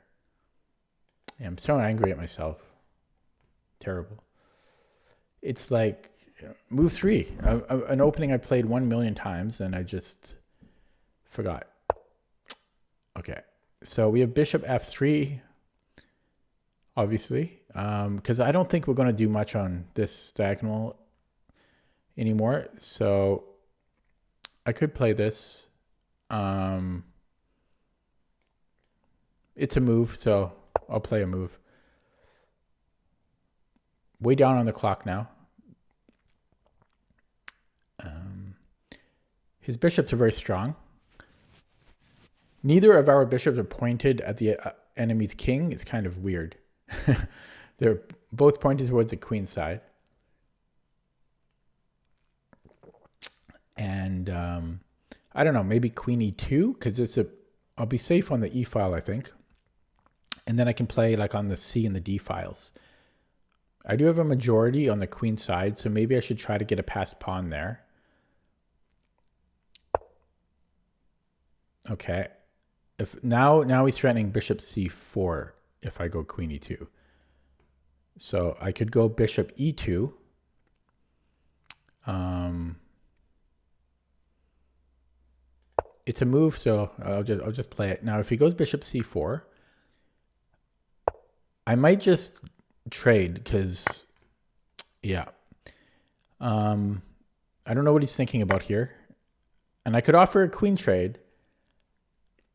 Yeah, I'm so angry at myself. Terrible. It's like move 3, an opening I played 1 million times, and I just forgot. Okay, so we have bishop f3, obviously, because I don't think we're going to do much on this diagonal anymore. So I could play this. It's a move, so I'll play a move. Way down on the clock now. His bishops are very strong. Neither of our bishops are pointed at the enemy's king. It's kind of weird. They're both pointed towards the queen side. And I don't know, maybe queen e2, because I'll be safe on the e file, I think. And then I can play like on the c and the d files. I do have a majority on the queen side, so maybe I should try to get a passed pawn there. Okay. Now he's threatening bishop c4 if I go queen e2. So I could go bishop e2. It's a move, so I'll just play it. Now if he goes bishop c4, I might just trade because, yeah. I don't know what he's thinking about here. And I could offer a queen trade.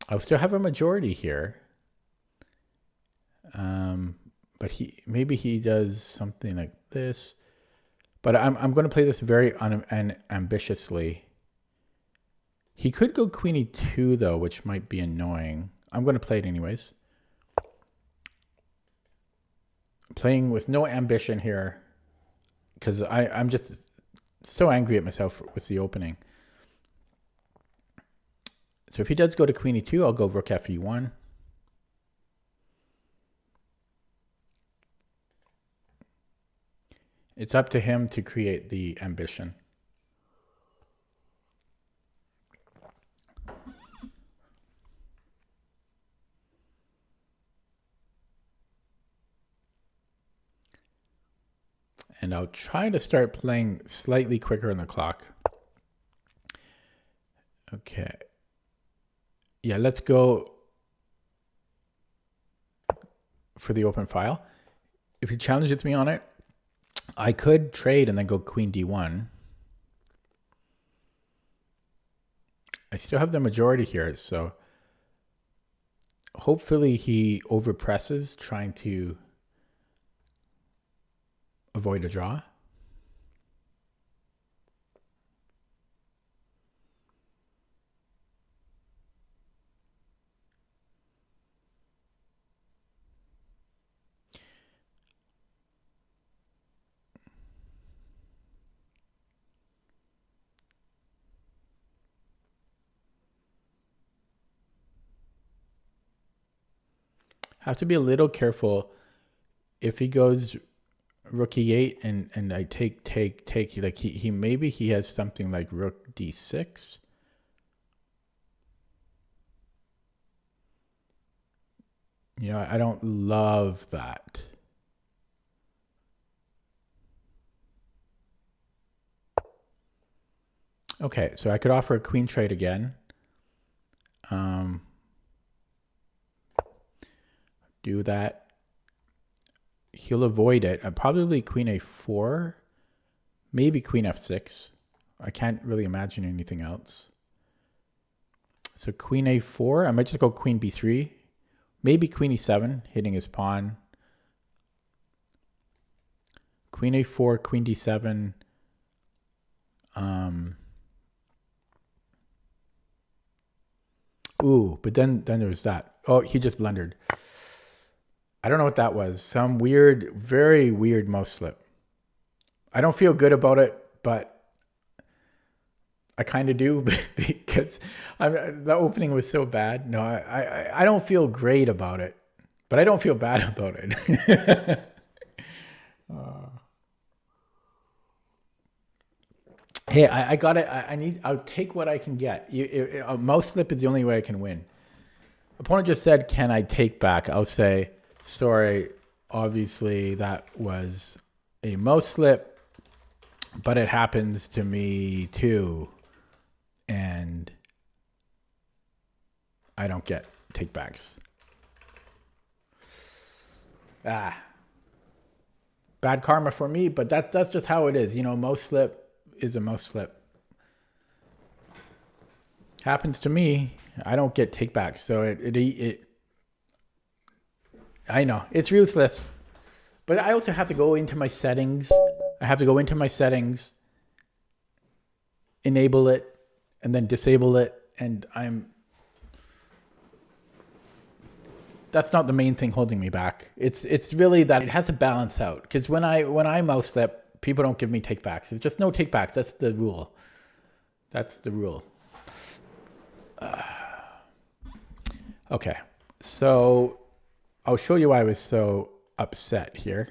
I'll still have a majority here. But maybe he does something like this. But I'm going to play this very ambitiously. He could go queen e2 though, which might be annoying. I'm going to play it anyways. Playing with no ambition here because I'm just so angry at myself with the opening. So if he does go to queen e2, I'll go rook fe1. It's up to him to create the ambition. And I'll try to start playing slightly quicker on the clock. Okay. Yeah, let's go for the open file. If he challenges me on it, I could trade and then go queen d1. I still have the majority here, so hopefully he overpresses, trying to avoid a draw. Have to be a little careful if he goes rook e8 and I take like he maybe he has something like rook d6. You know, I don't love that. Okay, so I could offer a queen trade again. Do that. he'll avoid it. Probably queen a4, maybe queen f6. I can't really imagine anything else. So queen a4, I might just go queen b3, maybe queen e7, hitting his pawn. Queen a4, queen d7. Ooh, but then there was that. Oh, he just blundered. I don't know what that was. Some weird, very weird mouse slip. I don't feel good about it, but I kind of do because the opening was so bad. No, I don't feel great about it, but I don't feel bad about it. Hey, I got it. I'll take what I can get. A mouse slip is the only way I can win. Opponent just said, can I take back? I'll say, sorry, obviously that was a mouse slip, but it happens to me too. And I don't get take backs. Bad karma for me, but that's just how it is. You know, mouse slip is a mouse slip. Happens to me. I don't get take backs. So it I know it's useless, but I also have to go into my settings. Enable it, and then disable it. And that's not the main thing holding me back. It's really that it has to balance out. Because when I mouse slip, people don't give me take backs. It's just no take backs. That's the rule. Okay, so I'll show you why I was so upset here.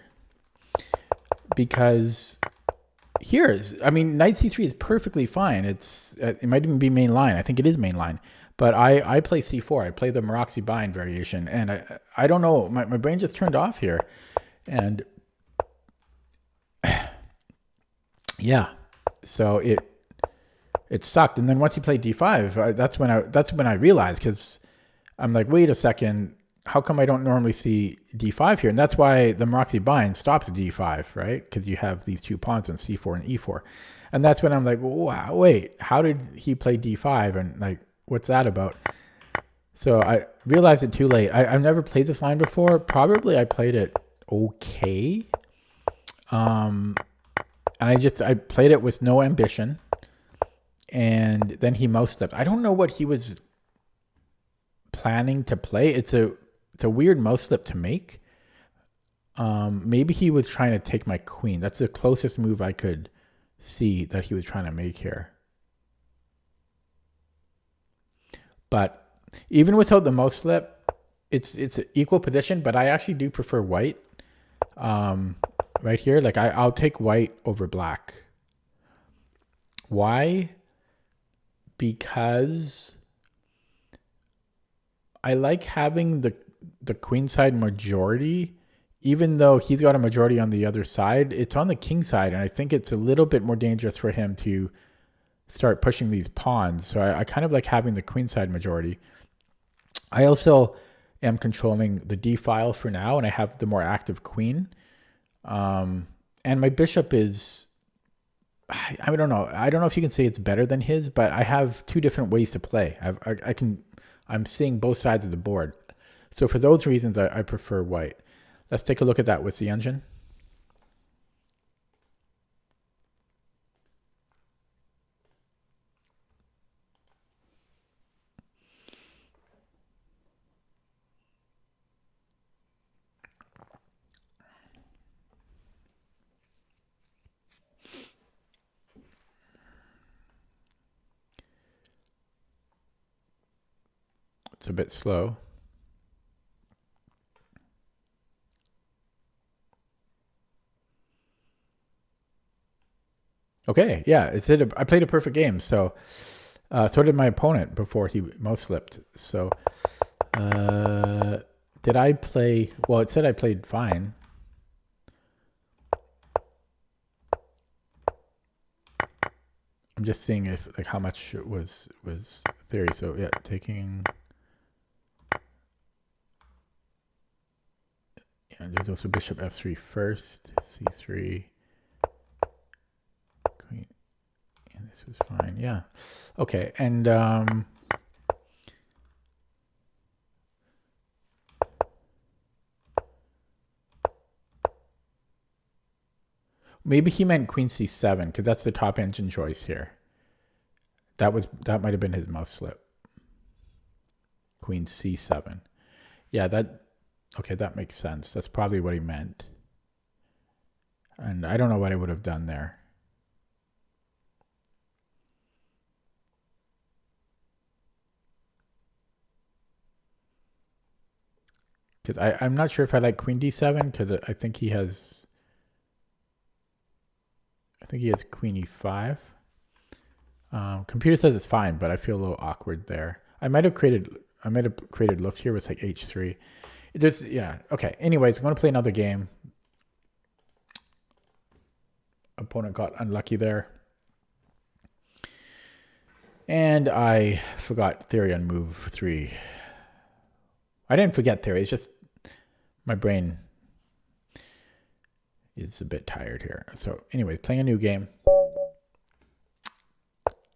Because knight c3 is perfectly fine. It might even be main line. I think it is main line. But I play c4. I play the Maroczy bind variation. And I don't know. My brain just turned off here. And yeah, so it sucked. And then once you play d5, that's when I realized, because I'm like, wait a second, how come I don't normally see d5 here? And that's why the Maroczy bind stops d5, right? Because you have these two pawns on c4 and e4. And that's when I'm like, wow, wait, how did he play d5? And like, what's that about? So I realized it too late. I've never played this line before. Probably I played it okay. And I played it with no ambition. And then he mouse slipped. I don't know what he was planning to play. It's a weird mouse slip to make. Maybe he was trying to take my queen. That's the closest move I could see that he was trying to make here. But even without the mouse slip, it's an equal position, but I actually do prefer white. Right here, like I'll take white over black. Why? Because I like having the queenside majority, even though he's got a majority on the other side. It's on the king side, and I think it's a little bit more dangerous for him to start pushing these pawns. So I kind of like having the queenside majority. I also am controlling the d file for now, and I have the more active queen. And my bishop is, I don't know. I don't know if you can say it's better than his, but I have two different ways to play. I'm seeing both sides of the board. So for those reasons, I prefer white. Let's take a look at that with the engine. It's a bit slow. Okay, yeah, I played a perfect game. So, so did my opponent before he mouse slipped. So, did I play? Well, it said I played fine. I'm just seeing if like how much was theory. So yeah, taking. Yeah, And there's also bishop f3 first, c3, queen. And this was fine. Yeah. Okay. And maybe he meant queen c7 because that's the top engine choice here. That might have been his mouse slip. Queen c7. Yeah, that makes sense. That's probably what he meant. And I don't know what I would have done there. Because I'm not sure if I like queen d7 because I think he has queen e5. Computer says it's fine, but I feel a little awkward there. I might have created lift here with like h3. Yeah. Okay. Anyways, I'm going to play another game. Opponent got unlucky there. And I forgot theory on move 3. I didn't forget theory. It's just my brain is a bit tired here. So anyways, playing a new game.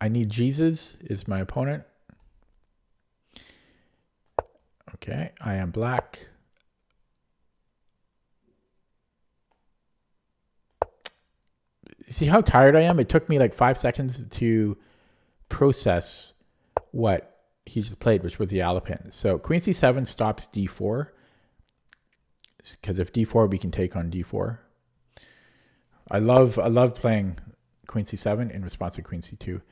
I need Jesus is my opponent. Okay, I am black. See how tired I am? It took me like 5 seconds to process what he just played, which was the Alapin. So queen c7 stops d4. Because if d4, we can take on d4. I love playing queen c7 in response to queen c2.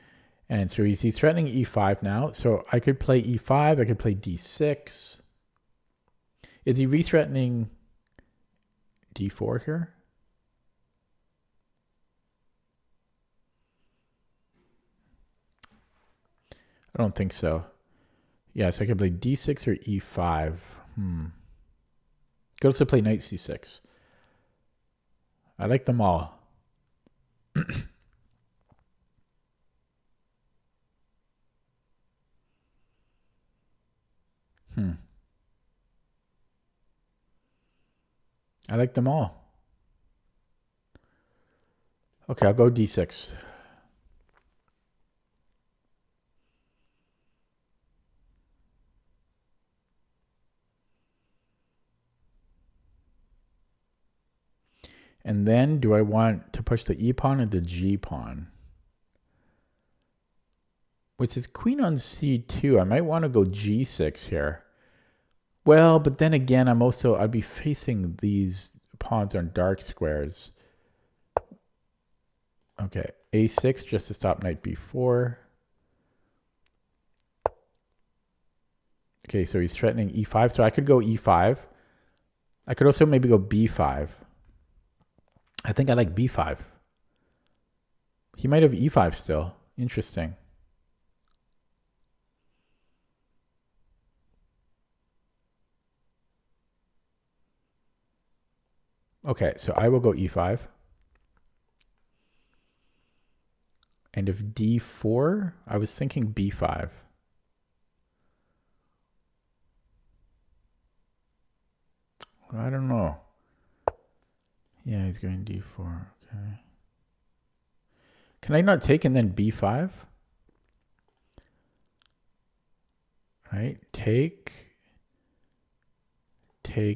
And so he's threatening e5 now. So I could play e5. I could play d6. Is he re-threatening d4 here? I don't think so. Yeah, so I could play d6 or e5. Could also play knight c6. I like them all. I like them all. Okay, I'll go d6. And then do I want to push the e pawn or the g pawn? Which is queen on c2. I might want to go g6 here. Well, but then again, I'd be facing these pawns on dark squares. Okay, a6 just to stop knight b4. Okay, so he's threatening e5. So I could go e5. I could also maybe go b5. I think I like b5. He might have e5 still. Interesting. Okay, so I will go e5. And if d4, I was thinking b5. I don't know. Yeah, he's going d4. Okay. Can I not take and then b5? Right? Take,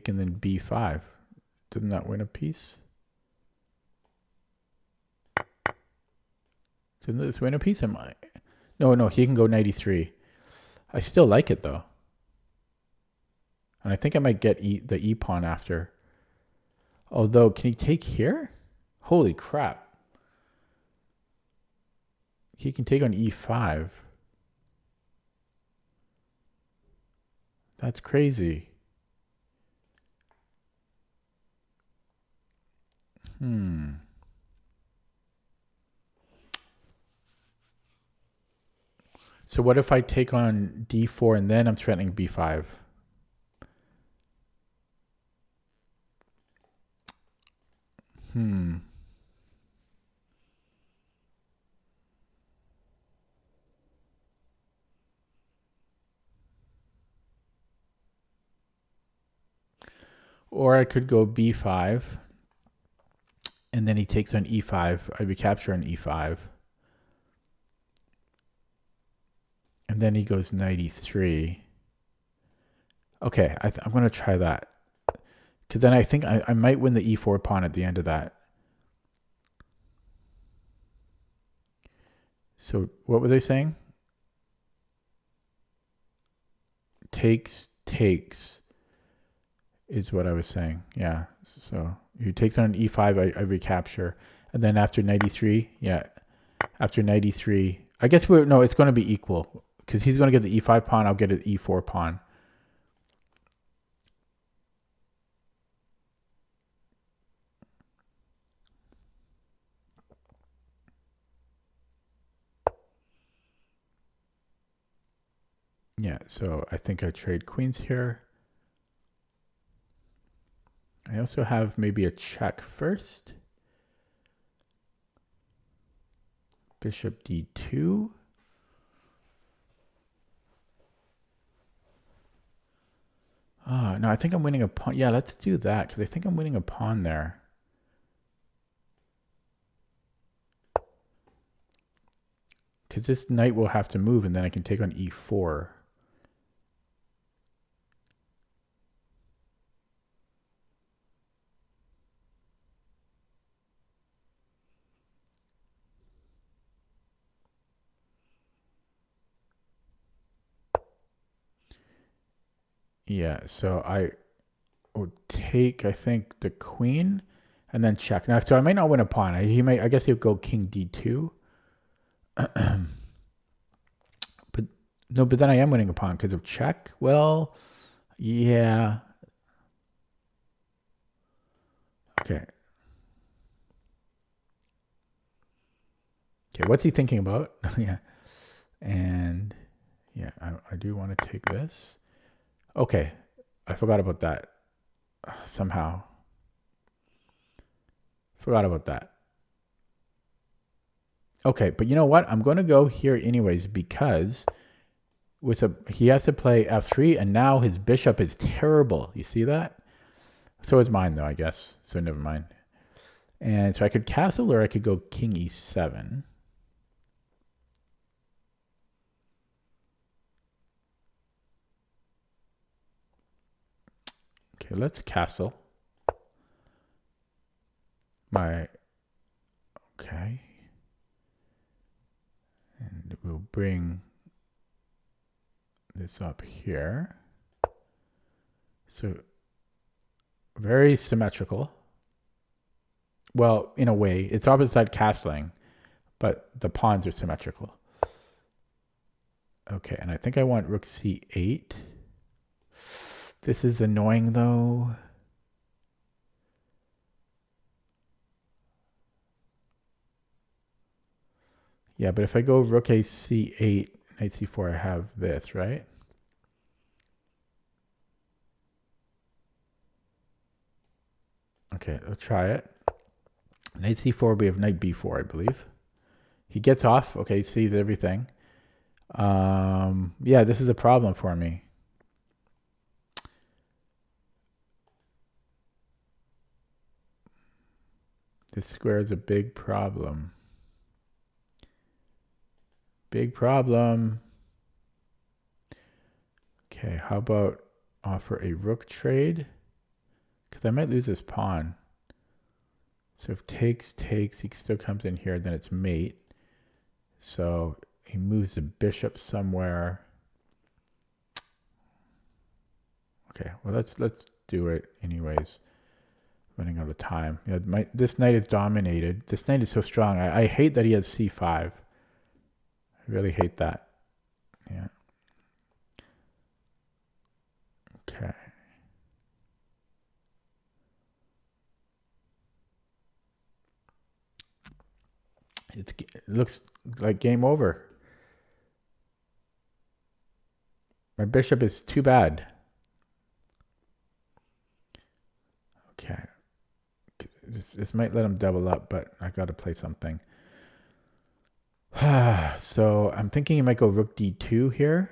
and then b5. Didn't that win a piece? Didn't this win a piece? No, he can go 93. I still like it though. And I think I might get the e pawn after. Although, can he take here? Holy crap. He can take on e5. That's crazy. So what if I take on d4 and then I'm threatening b5? Or I could go b5, and then he takes on e5. I recapture on e5. And then he goes knight e3. Okay, I'm going to try that. Because then I think I might win the e4 pawn at the end of that. So what was I saying? Takes is what I was saying. Yeah. So he takes on e5, I recapture. And then after knight e3, yeah. After knight e3, I guess no, it's going to be equal. Because he's going to get the e5 pawn, I'll get an e4 pawn. Yeah, so I think I trade queens here. I also have maybe a check first. Bishop d2. No, I think I'm winning a pawn. Yeah, let's do that because I think I'm winning a pawn there. Because this knight will have to move and then I can take on e4. Yeah, so I would take, I think, the queen and then check. Now, so I might not win a pawn. I guess he'll go king d2. But no, but then I am winning a pawn because of check. Well, yeah. Okay. Okay, what's he thinking about? Yeah. And yeah, I do want to take this. Okay, I forgot about that. Somehow. Forgot about that. Okay, but you know what? I'm going to go here anyways because he has to play f3 and now his bishop is terrible. You see that? So is mine though, I guess. So never mind. And so I could castle or I could go king e7. Okay, let's castle. Okay. And we'll bring this up here. So very symmetrical. Well, in a way, it's opposite side castling, but the pawns are symmetrical. Okay, and I think I want rook c8. This is annoying though. Yeah, but if I go rook a c8, knight c4, I have this, right? Okay, let's try it. Knight c4, we have knight b4, I believe. He gets off. Okay, he sees everything. Yeah, this is a problem for me. This square is a big problem. Big problem. Okay, how about offer a rook trade? Because I might lose this pawn. So if takes, he still comes in here, then it's mate. So he moves the bishop somewhere. Okay, well let's do it anyways. Running out of time. Yeah, this knight is dominated. This knight is so strong. I hate that he has c5. I really hate that. Yeah. Okay. It looks like game over. My bishop is too bad. Okay. This might let him double up, but I got to play something. So I'm thinking he might go rook d2 here.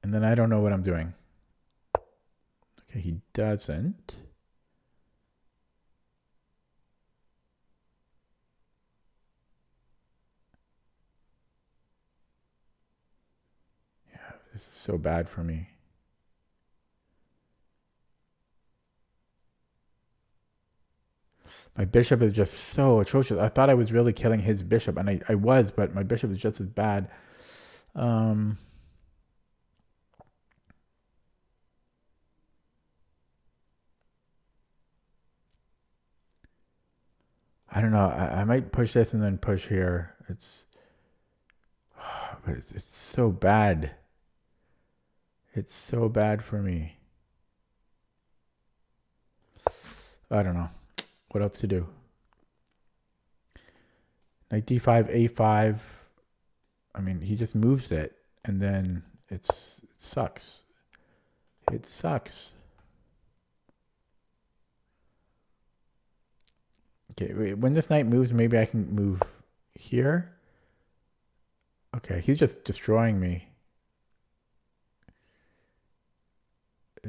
And And then I don't know what I'm doing. Okay, he doesn't. Yeah, this is so bad for me. My bishop is just so atrocious. I thought I was really killing his bishop, and I was, but my bishop is just as bad. I don't know. I might push this and then push here. But it's so bad. It's so bad for me. I don't know. What else to do? Knight d5, a5. I mean, he just moves it, and then it sucks. It sucks. Okay, when this knight moves, maybe I can move here. Okay, he's just destroying me. I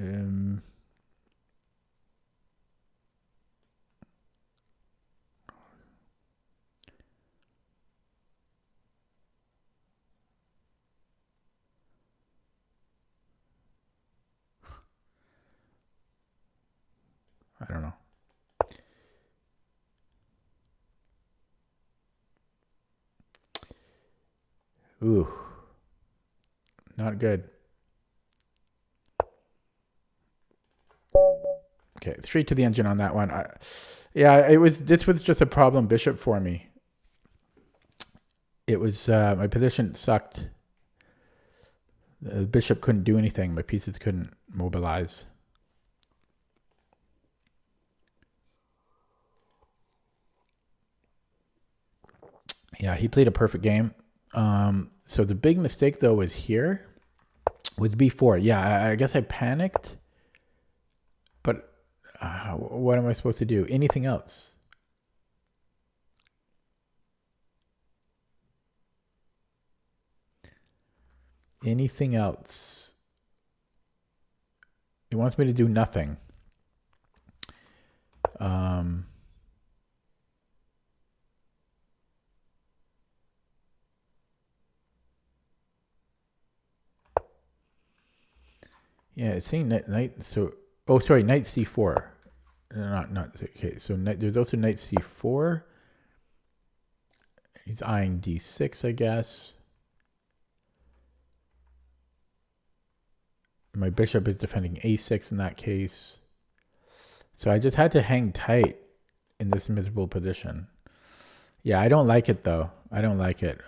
don't know. Ooh, not good. Okay, straight to the engine on that one. Yeah, this was just a problem bishop for me. It was my position sucked. The bishop couldn't do anything. My pieces couldn't mobilize. Yeah, he played a perfect game. So the big mistake though was here, was b4. Yeah, I guess I panicked. But what am I supposed to do? Anything else? Anything else? It wants me to do nothing. Yeah, it's saying knight. So, oh, sorry, knight c4. Not okay. So there's also knight c4. He's eyeing d6, I guess. My bishop is defending a6 in that case. So I just had to hang tight in this miserable position. Yeah, I don't like it though. I don't like it.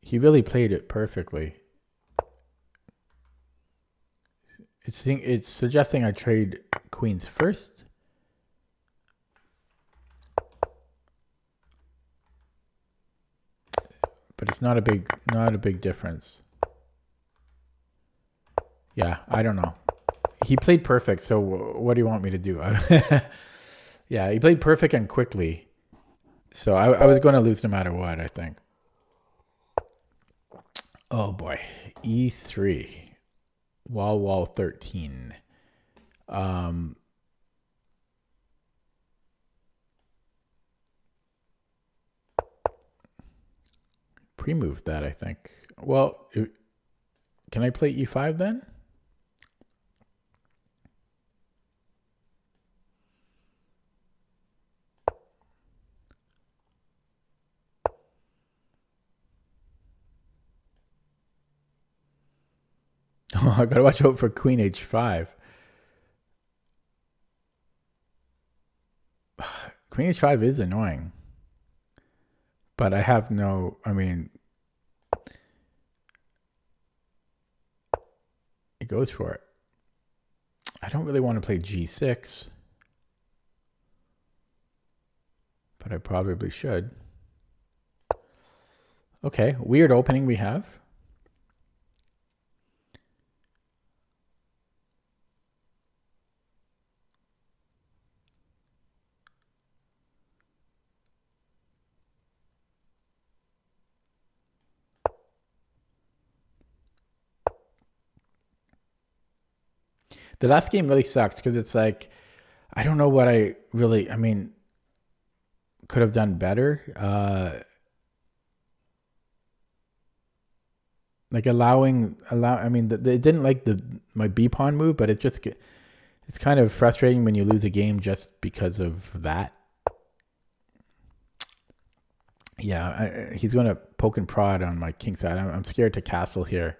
He really played it perfectly. It's suggesting I trade queens first. But it's not a big difference. Yeah, I don't know. He played perfect, so what do you want me to do? Yeah, he played perfect and quickly. So I was going to lose no matter what, I think. Oh boy. E3. Wall 13. Pre-moved that, I think. Well, can I play E5 then? Oh, I gotta watch out for queen h5. Queen h5 is annoying. But I have no, I mean, it goes for it. I don't really want to play g6. But I probably should. Okay, weird opening we have. The last game really sucks because it's like, I don't know what I mean, could have done better. Like I mean, they didn't like my B pawn move, but it's kind of frustrating when you lose a game just because of that. Yeah, he's going to poke and prod on my king side. I'm scared to castle here.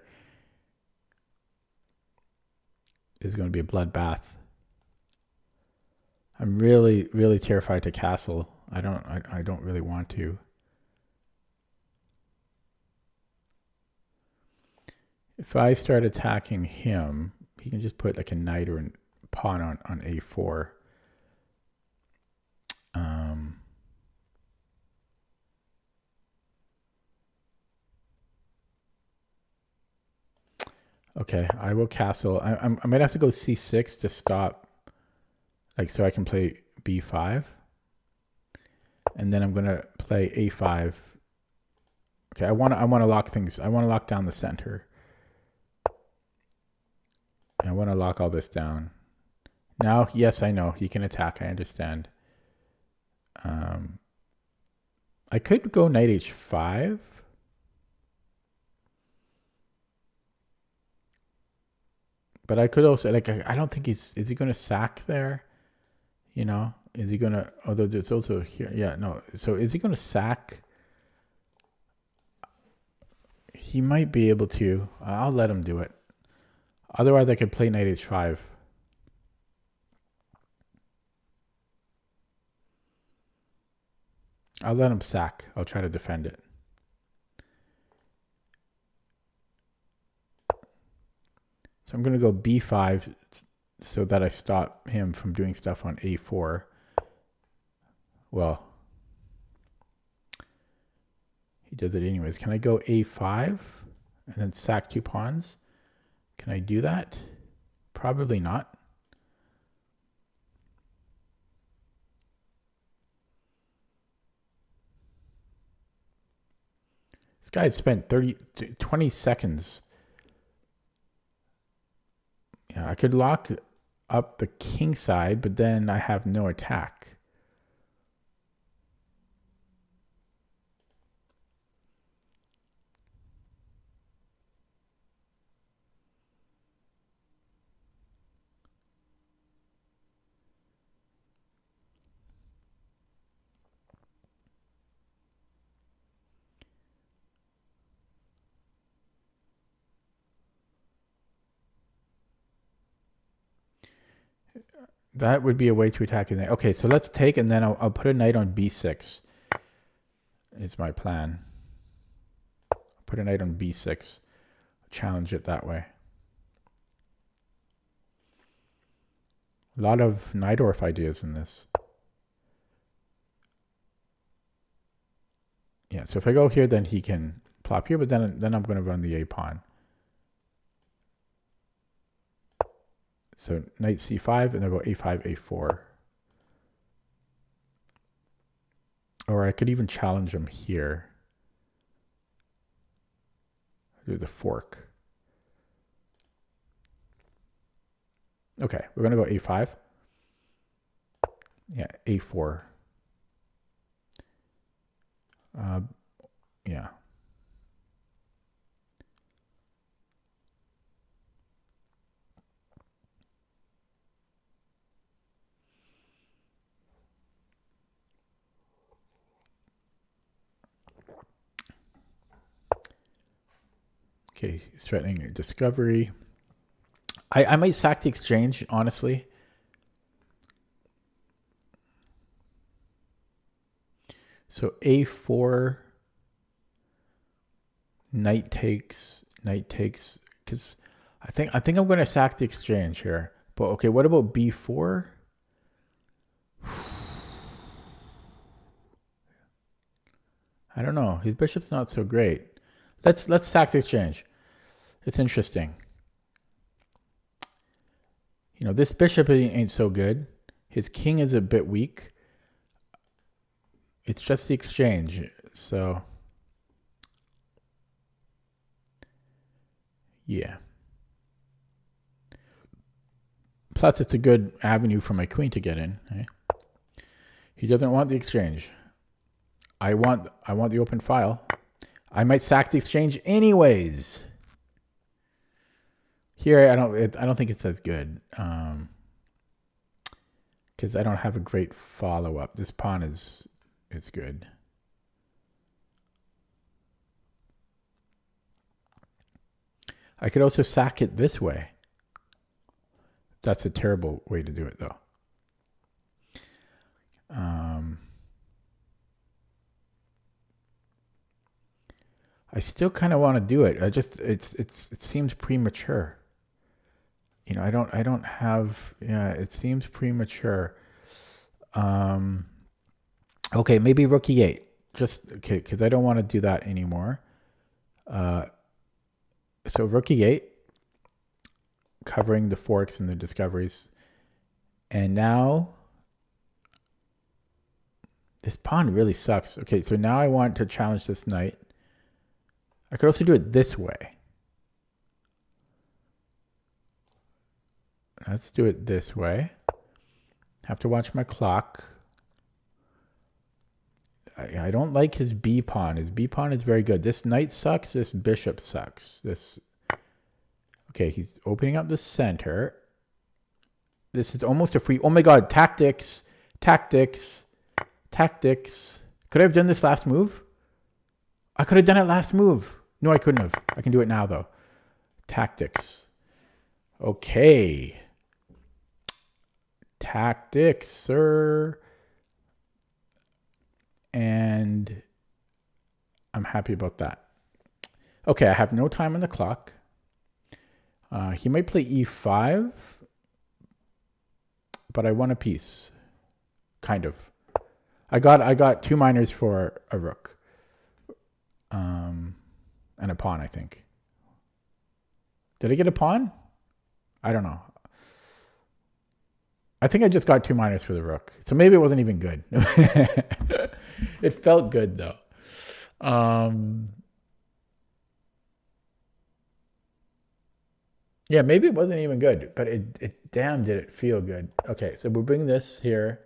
It's going to be a bloodbath. I'm really, really terrified to castle. I don't really want to. If I start attacking him, he can just put like a knight or a pawn on a4. Okay, I will castle. I might have to go c6 to stop, like, so I can play b5. And then I'm gonna play a5. Okay, I want to lock things. I want to lock down the center. I want to lock all this down. Now, yes, I know he can attack. I understand. I could go knight h5. But I could also, like, I don't think is he going to sack there? You know, is he going to, although there's also here, yeah, no. So is he going to sack? He might be able to. I'll let him do it. Otherwise, I could play knight h5. I'll let him sack. I'll try to defend it. So I'm going to go b5 so that I stop him from doing stuff on a4. Well, he does it anyways. Can I go a5 and then sack 2 pawns? Can I do that? Probably not. This guy spent 20 seconds. Yeah, I could lock up the king side, but then I have no attack. That would be a way to attack it. Okay, so let's take, and then I'll put a knight on b6. Is my plan. Put a knight on b6. Challenge it that way. A lot of Najdorf ideas in this. Yeah, so if I go here, then he can plop here, but then I'm going to run the a pawn. So knight c5, and I'll go a5, a4. Or I could even challenge him here. Do the fork. Okay, we're going to go a5. Yeah, a4. Yeah. Okay, he's threatening a discovery. I might sack the exchange, honestly. So a4, knight takes, because I think I'm going to sack the exchange here. But okay, what about b4? I don't know. His bishop's not so great. Let's sack the exchange. It's interesting. You know, this bishop ain't so good. His king is a bit weak. It's just the exchange. So, yeah. Plus, it's a good avenue for my queen to get in. Eh? He doesn't want the exchange. I want the open file. I might sack the exchange anyways. Here, I don't think it's as good. Because I don't have a great follow-up. This pawn is good. I could also sack it this way. That's a terrible way to do it, though. I still kind of want to do it. It seems premature. You know, I don't have. Yeah, it seems premature. Okay, maybe rook e8. Just okay, because I don't want to do that anymore. So rook e8, covering the forks and the discoveries. And now, this pawn really sucks. Okay, so now I want to challenge this knight. I could also do it this way. Let's do it this way. Have to watch my clock. I don't like his B pawn. His B pawn is very good. This knight sucks. This bishop sucks. Okay, he's opening up the center. This is almost a free. Oh my God! Tactics. Could I have done this last move? I could have done it last move. No, I couldn't have. I can do it now though. Tactics. Okay. Tactics, sir. And I'm happy about that. Okay, I have no time on the clock. He might play e5, but I won a piece. Kind of. I got 2 minors for a rook. And a pawn, I think. Did I get a pawn? I don't know. I think I just got 2 minors for the rook. So maybe it wasn't even good. It felt good though. Yeah, maybe it wasn't even good, but it damn did it feel good. Okay, so we'll bring this here.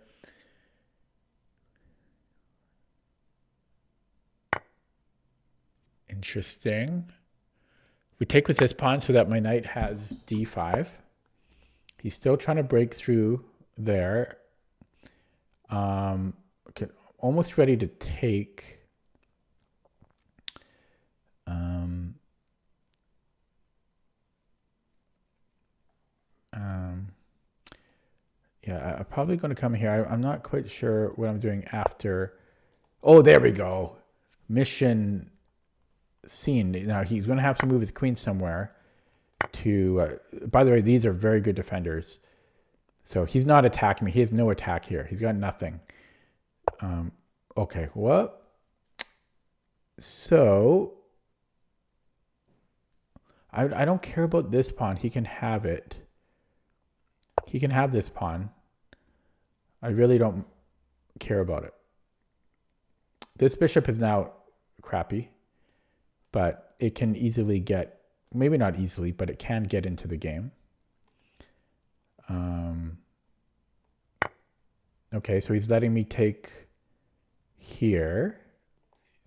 Interesting. We take with this pawn so that my knight has d5. He's still trying to break through there. Okay, almost ready to take. Yeah, I'm probably going to come here. I'm not quite sure what I'm doing after. Oh, there we go. Mission seen. Now he's going to have to move his queen somewhere to, by the way, these are very good defenders. So he's not attacking me. He has no attack here. He's got nothing. Okay, well, so I don't care about this pawn. He can have it. He can have this pawn. I really don't care about it. This bishop is now crappy, but it can easily get, maybe not easily, but it can get into the game. Okay, so he's letting me take here.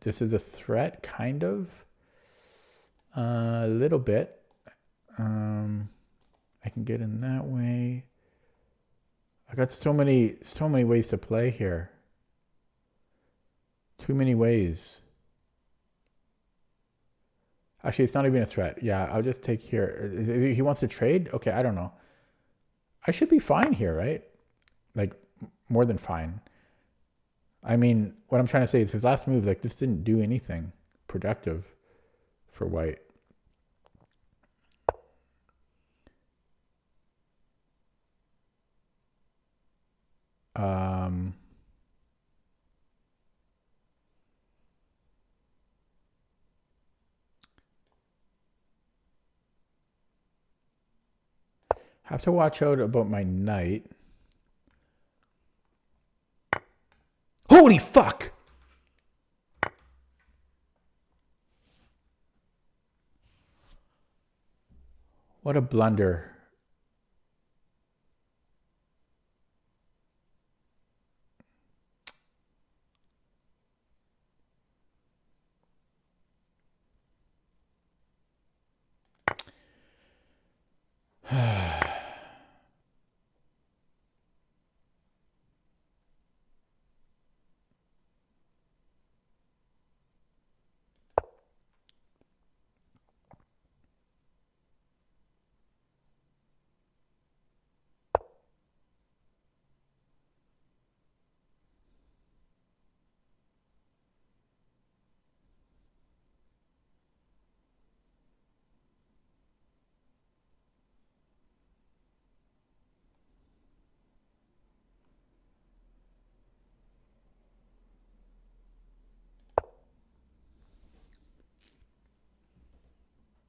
This is a threat, kind of. A little bit. I can get in that way. I got so many ways to play here. Too many ways. Actually, it's not even a threat. Yeah, I'll just take here. He wants to trade? Okay, I don't know. I should be fine here, right? Like, more than fine. I mean, what I'm trying to say is his last move, like, this didn't do anything productive for white. Have to watch out about my knight. Holy fuck! What a blunder.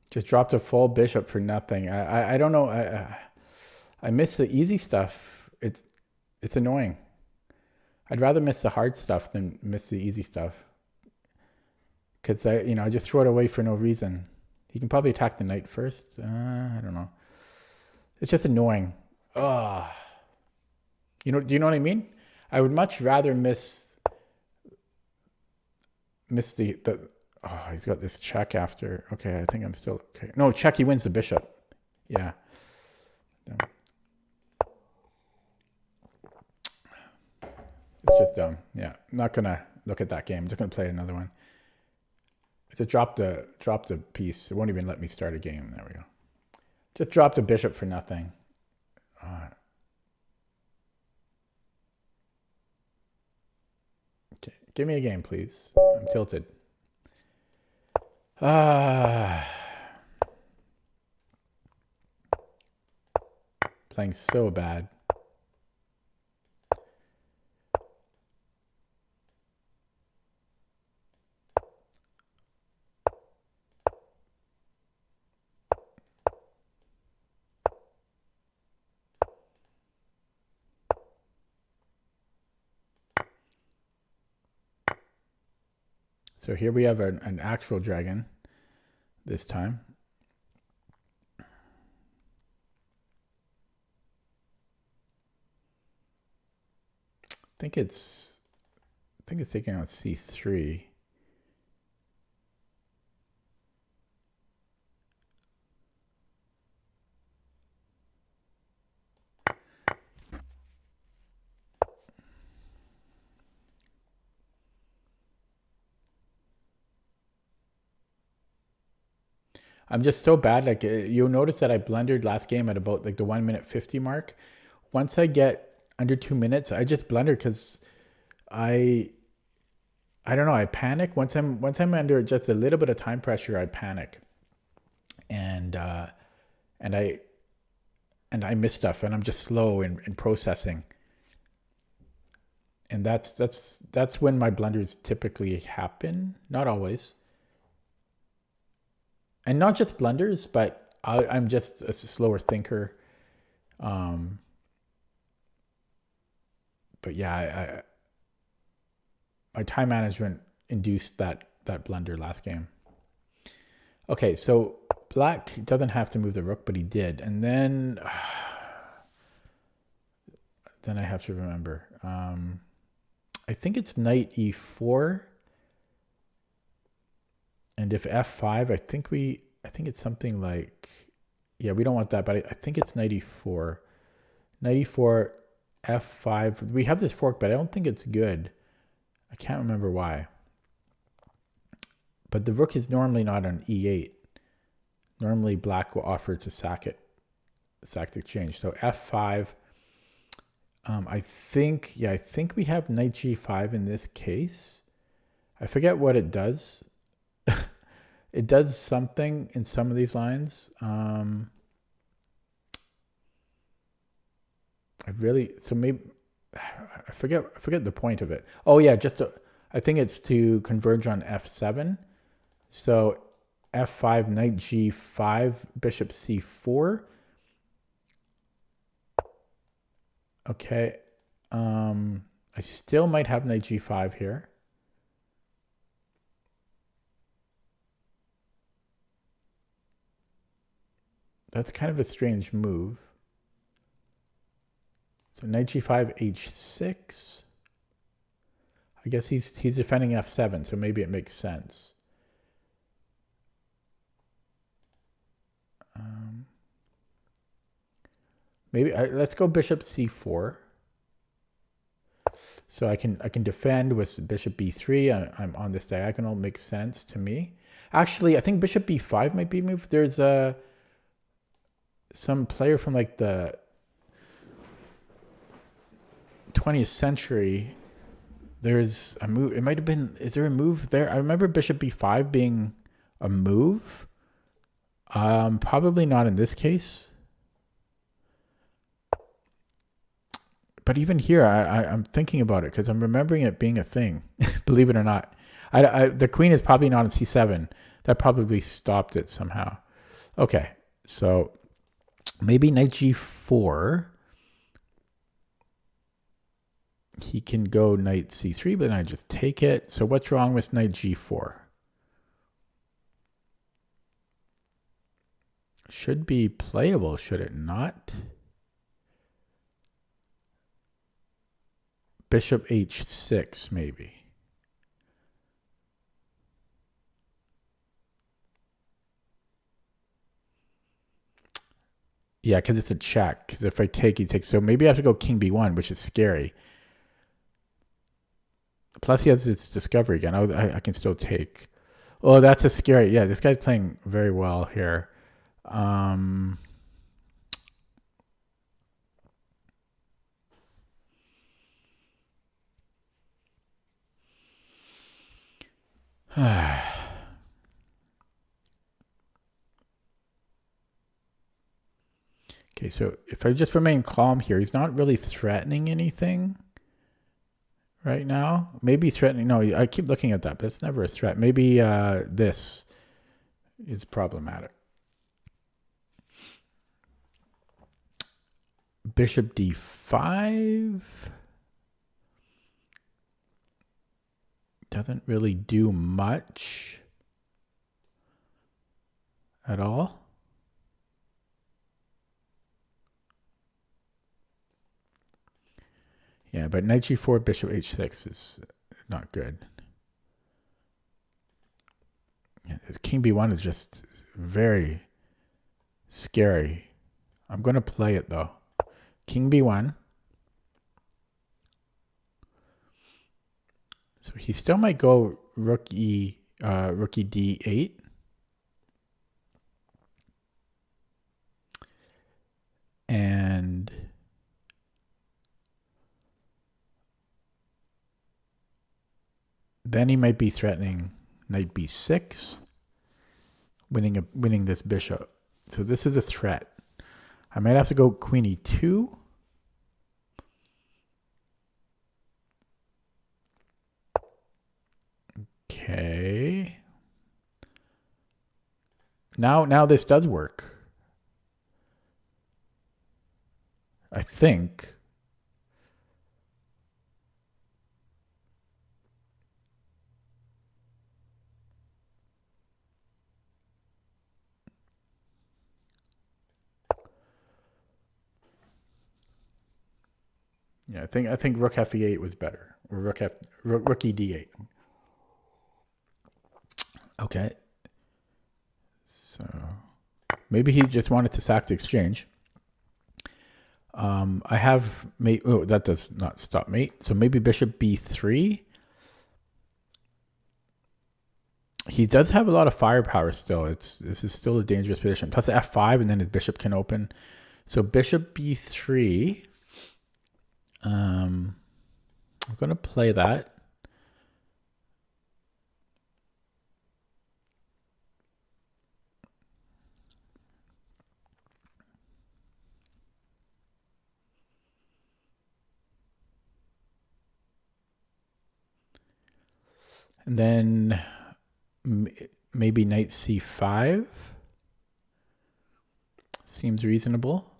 Just dropped a full bishop for nothing. I don't know. I miss the easy stuff. It's annoying. I'd rather miss the hard stuff than miss the easy stuff. Because I just throw it away for no reason. He can probably attack the knight first. I don't know. It's just annoying. Ugh. Do you know what I mean? I would much rather miss the oh, he's got this check after. Okay, I think I'm still okay. No, check, he wins the bishop. Yeah. It's just dumb. Yeah. I'm not gonna look at that game. I'm just gonna play another one. I just dropped the piece. It won't even let me start a game. There we go. Just dropped the bishop for nothing. Okay. Give me a game, please. I'm tilted. Playing so bad. So here we have an actual dragon this time. I think it's taking out c3. I'm just so bad. Like you'll notice that I blundered last game at about like the 1:50 mark. Once I get under 2 minutes, I just blunder because I don't know. I panic once I'm under just a little bit of time pressure. I panic, and I miss stuff, and I'm just slow in processing. And that's when my blunders typically happen. Not always. And not just blunders, but I'm just a slower thinker. But yeah, my time management induced that blunder last game. Okay, so black doesn't have to move the rook, but he did. And then I have to remember. I think it's knight e4. And if f5, I think it's something like, yeah, we don't want that, but I think it's knight e4. Knight e4, f5. We have this fork, but I don't think it's good. I can't remember why. But the rook is normally not on e8. Normally black will offer to sack the exchange. So f5. I think we have knight g5 in this case. I forget what it does. It does something in some of these lines. I forget the point of it. Oh yeah, I think it's to converge on f7. So f5, knight g5, bishop c4. Okay. I still might have knight g5 here. That's kind of a strange move. So knight g5, h6. I guess he's defending f7, so maybe it makes sense. Maybe let's go bishop c4. So I can defend with bishop b3. I'm on this diagonal. Makes sense to me. Actually, I think bishop b5 might be moved. There's some player from like the 20th century. There's a move. It might have been. Is there a move there? I remember bishop b5 being a move. Probably not in this case. But even here, I'm thinking about it because I'm remembering it being a thing. Believe it or not, the queen is probably not on c7. That probably stopped it somehow. Okay, so maybe knight g4. He can go knight c3, but then I just take it. So what's wrong with knight g4? Should be playable, should it not? Bishop h6, maybe. Yeah, because it's a check. Because if I take, he takes. So maybe I have to go king b1, which is scary. Plus he has its discovery again. I can still take. Oh, that's a scary. Yeah, this guy's playing very well here. Okay, so if I just remain calm here, he's not really threatening anything right now. Maybe he's threatening. No, I keep looking at that, but it's never a threat. Maybe this is problematic. Bishop d5 doesn't really do much at all. Yeah, but knight g4, bishop h6 is not good. Yeah, king b1 is just very scary. I'm going to play it though. King b1. So he still might go rook d8. And then he might be threatening knight b6, winning this bishop. So this is a threat. I might have to go queen e2. Okay. Now this does work. I think. Yeah, I think rook f8 was better. Or rook e d8. Okay. So maybe he just wanted to sack the exchange. I have mate. Oh, that does not stop mate. So maybe bishop b3. He does have a lot of firepower still. This is still a dangerous position. Plus f5, and then his bishop can open. So bishop b3. I'm going to play that. And then maybe knight c5 seems reasonable.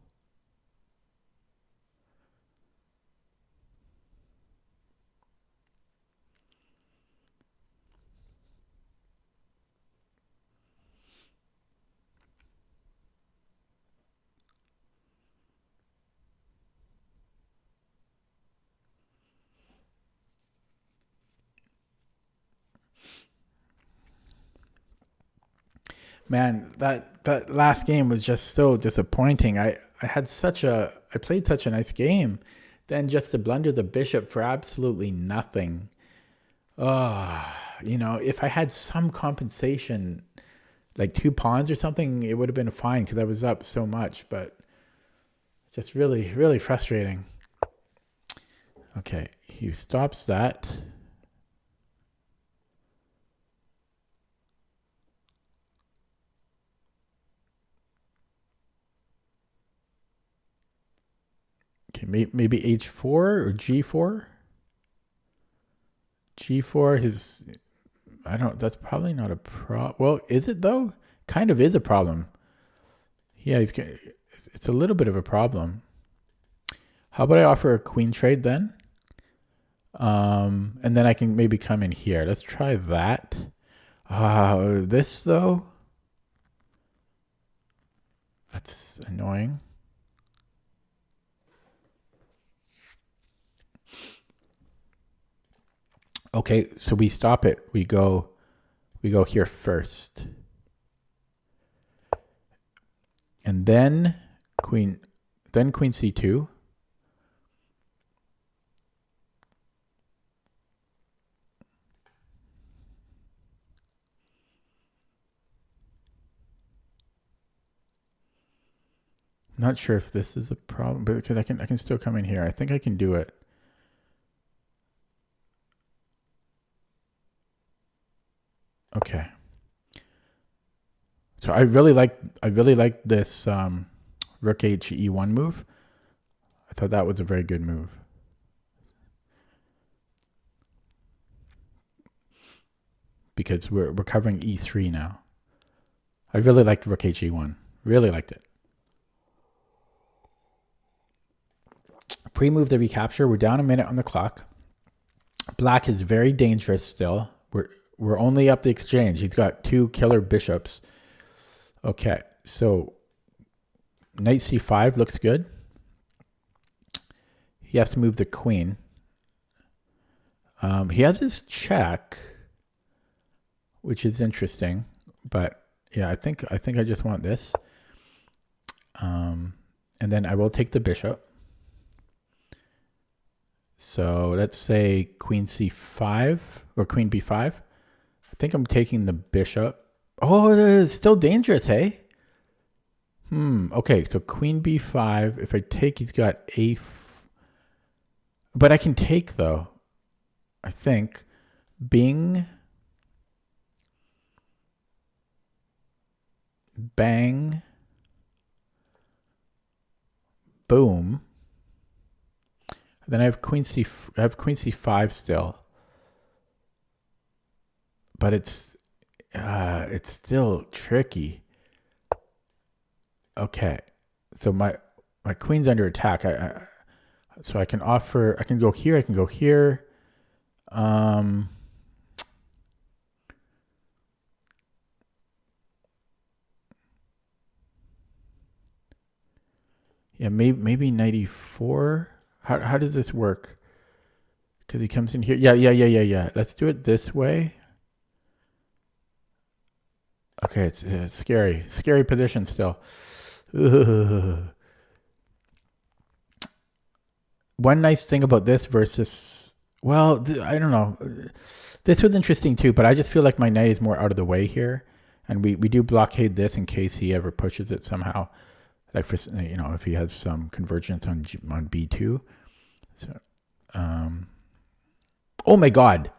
Man, that last game was just so disappointing. I played such a nice game, then just to blunder the bishop for absolutely nothing. Oh, if I had some compensation, like 2 pawns or something, it would have been fine because I was up so much, but just really, really frustrating. Okay, he stops that. Okay, maybe h4 or g4. G4, that's probably not a problem. Well, is it though? Kind of is a problem. Yeah, it's a little bit of a problem. How about I offer a queen trade then? And then I can maybe come in here. Let's try that. This though, that's annoying. Okay, so we stop it. We go here first. And then queen c2. Not sure if this is a problem, but because I can still come in here. I think I can do it. Okay. So I really like this rook h e1 move. I thought that was a very good move. Because we're covering e3 now. I really liked rook h e1. Really liked it. Pre-move the recapture. We're down a minute on the clock. Black is very dangerous still. We're only up the exchange. He's got 2 killer bishops. Okay, so knight c5 looks good. He has to move the queen. He has his check, which is interesting, but yeah, I think I just want this. And then I will take the bishop. So let's say queen c5 or queen b5. I think I'm taking the bishop. Oh, it's still dangerous, hey? Okay, so queen b5. If I take, he's got but I can take, though. I think. Bing. Bang. Boom. Then I have queen c5 still. But it's still tricky. Okay, so my queen's under attack. So I can go here. I can go here. Yeah, maybe knight e4. How does this work? Because he comes in here. Yeah. Let's do it this way. Okay, it's scary. Scary position still. Ugh. One nice thing about this versus, well, I don't know. This was interesting too, but I just feel like my knight is more out of the way here. And we do blockade this in case he ever pushes it somehow. Like for, if he has some convergence on b2. So, oh my God.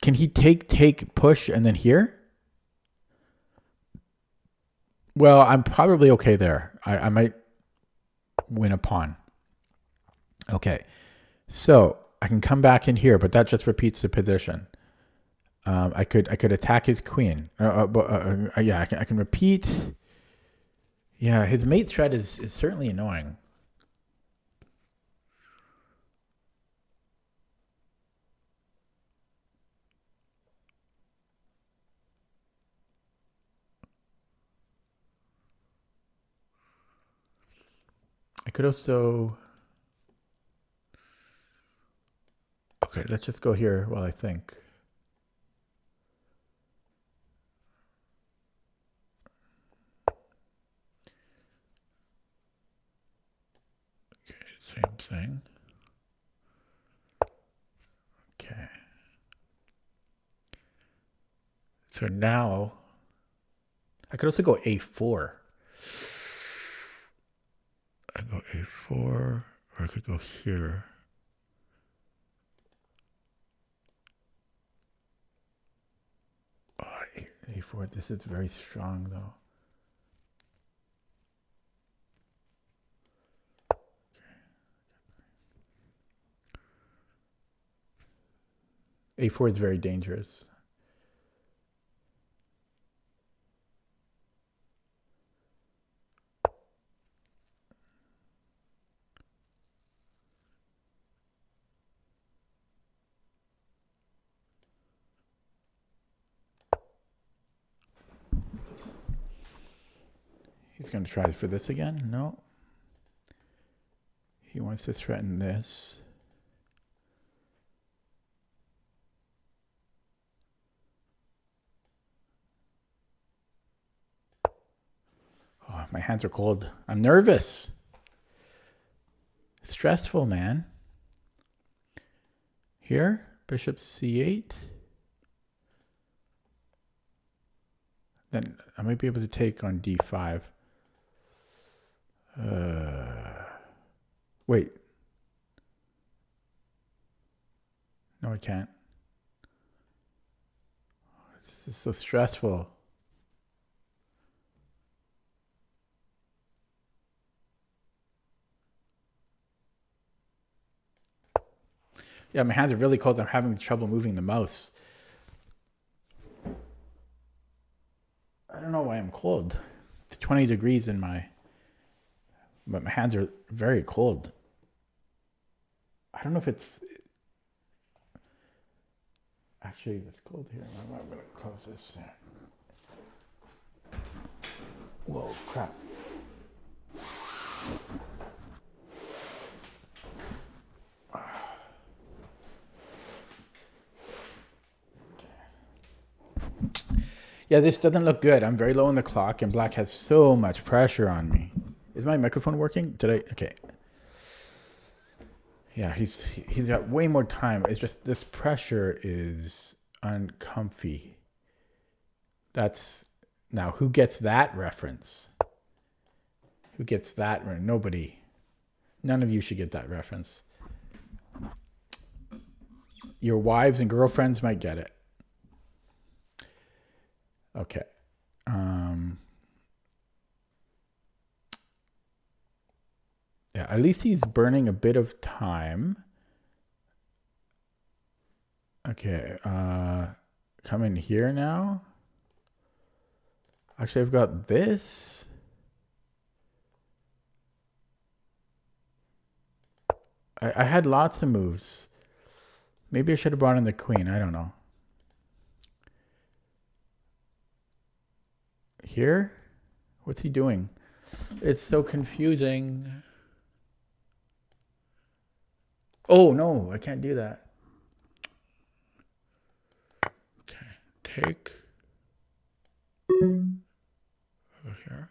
Can he take, push, and then here? Well, I'm probably okay there. I might win a pawn. Okay. So I can come back in here, but that just repeats the position. I could attack his queen. Yeah, I can repeat. Yeah, his mate threat is certainly annoying. I could also... Okay, let's just go here while I think. Same thing. Okay. So now I could also go a4. I go a4, or I could go here. Oh, a4. This is very strong, though. A4 is very dangerous. He's going to try for this again? No. He wants to threaten this. Oh, my hands are cold. I'm nervous. Stressful, man. Here, bishop c8. Then I might be able to take on d5. Wait. No, I can't. This is so stressful. Yeah, my hands are really cold. I'm having trouble moving the mouse. I don't know why I'm cold. It's 20 degrees in but my hands are very cold. I don't know if it's actually it's cold here. I'm going to close this. Whoa, crap. Yeah, this doesn't look good. I'm very low on the clock, and black has so much pressure on me. Is my microphone working? Did I? Okay. Yeah, he's got way more time. It's just this pressure is uncomfy. That's now who gets that reference? Who gets that? Nobody. None of you should get that reference. Your wives and girlfriends might get it. Okay. Yeah, at least he's burning a bit of time. Okay, come in here now. Actually, I've got this. I had lots of moves. Maybe I should have brought in the queen. I don't know. Here? What's he doing? It's so confusing. Oh, no, I can't do that. Okay, take. Over here.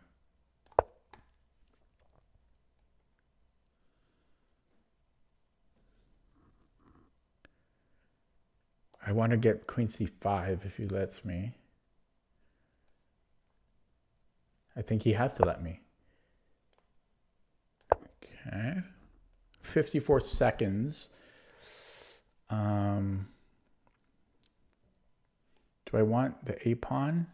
I want to get queen c5 if he lets me. I think he has to let me. Okay. 54 seconds. Do I want the a pawn?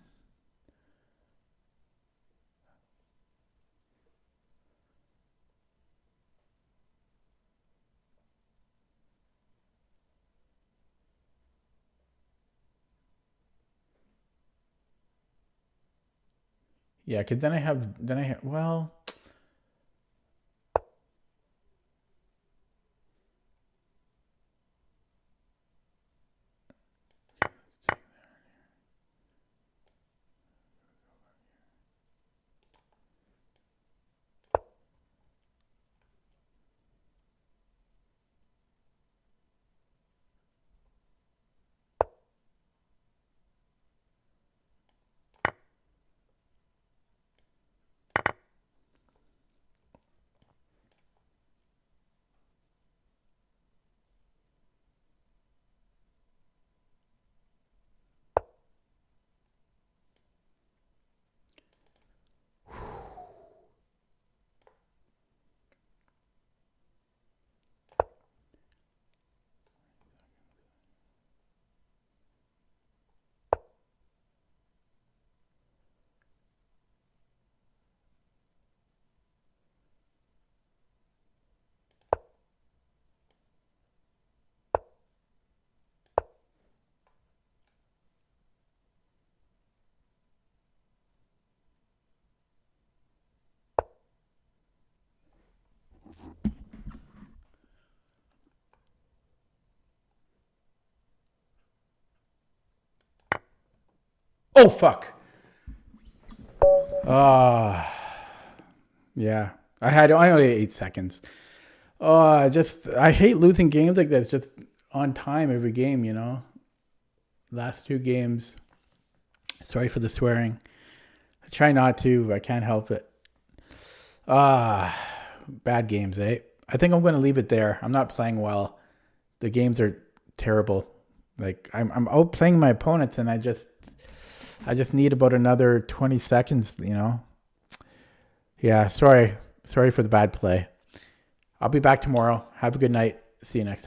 Yeah, because then I have, well, Oh, fuck. Yeah. I only had 8 seconds. I hate losing games like this, just on time every game, you know? Last 2 games. Sorry for the swearing. I try not to. I can't help it. Bad games, eh? I think I'm going to leave it there. I'm not playing well. The games are terrible. Like I'm outplaying my opponents, and I just need about another 20 seconds, you know? Yeah, sorry for the bad play. I'll be back tomorrow. Have a good night. See you next time.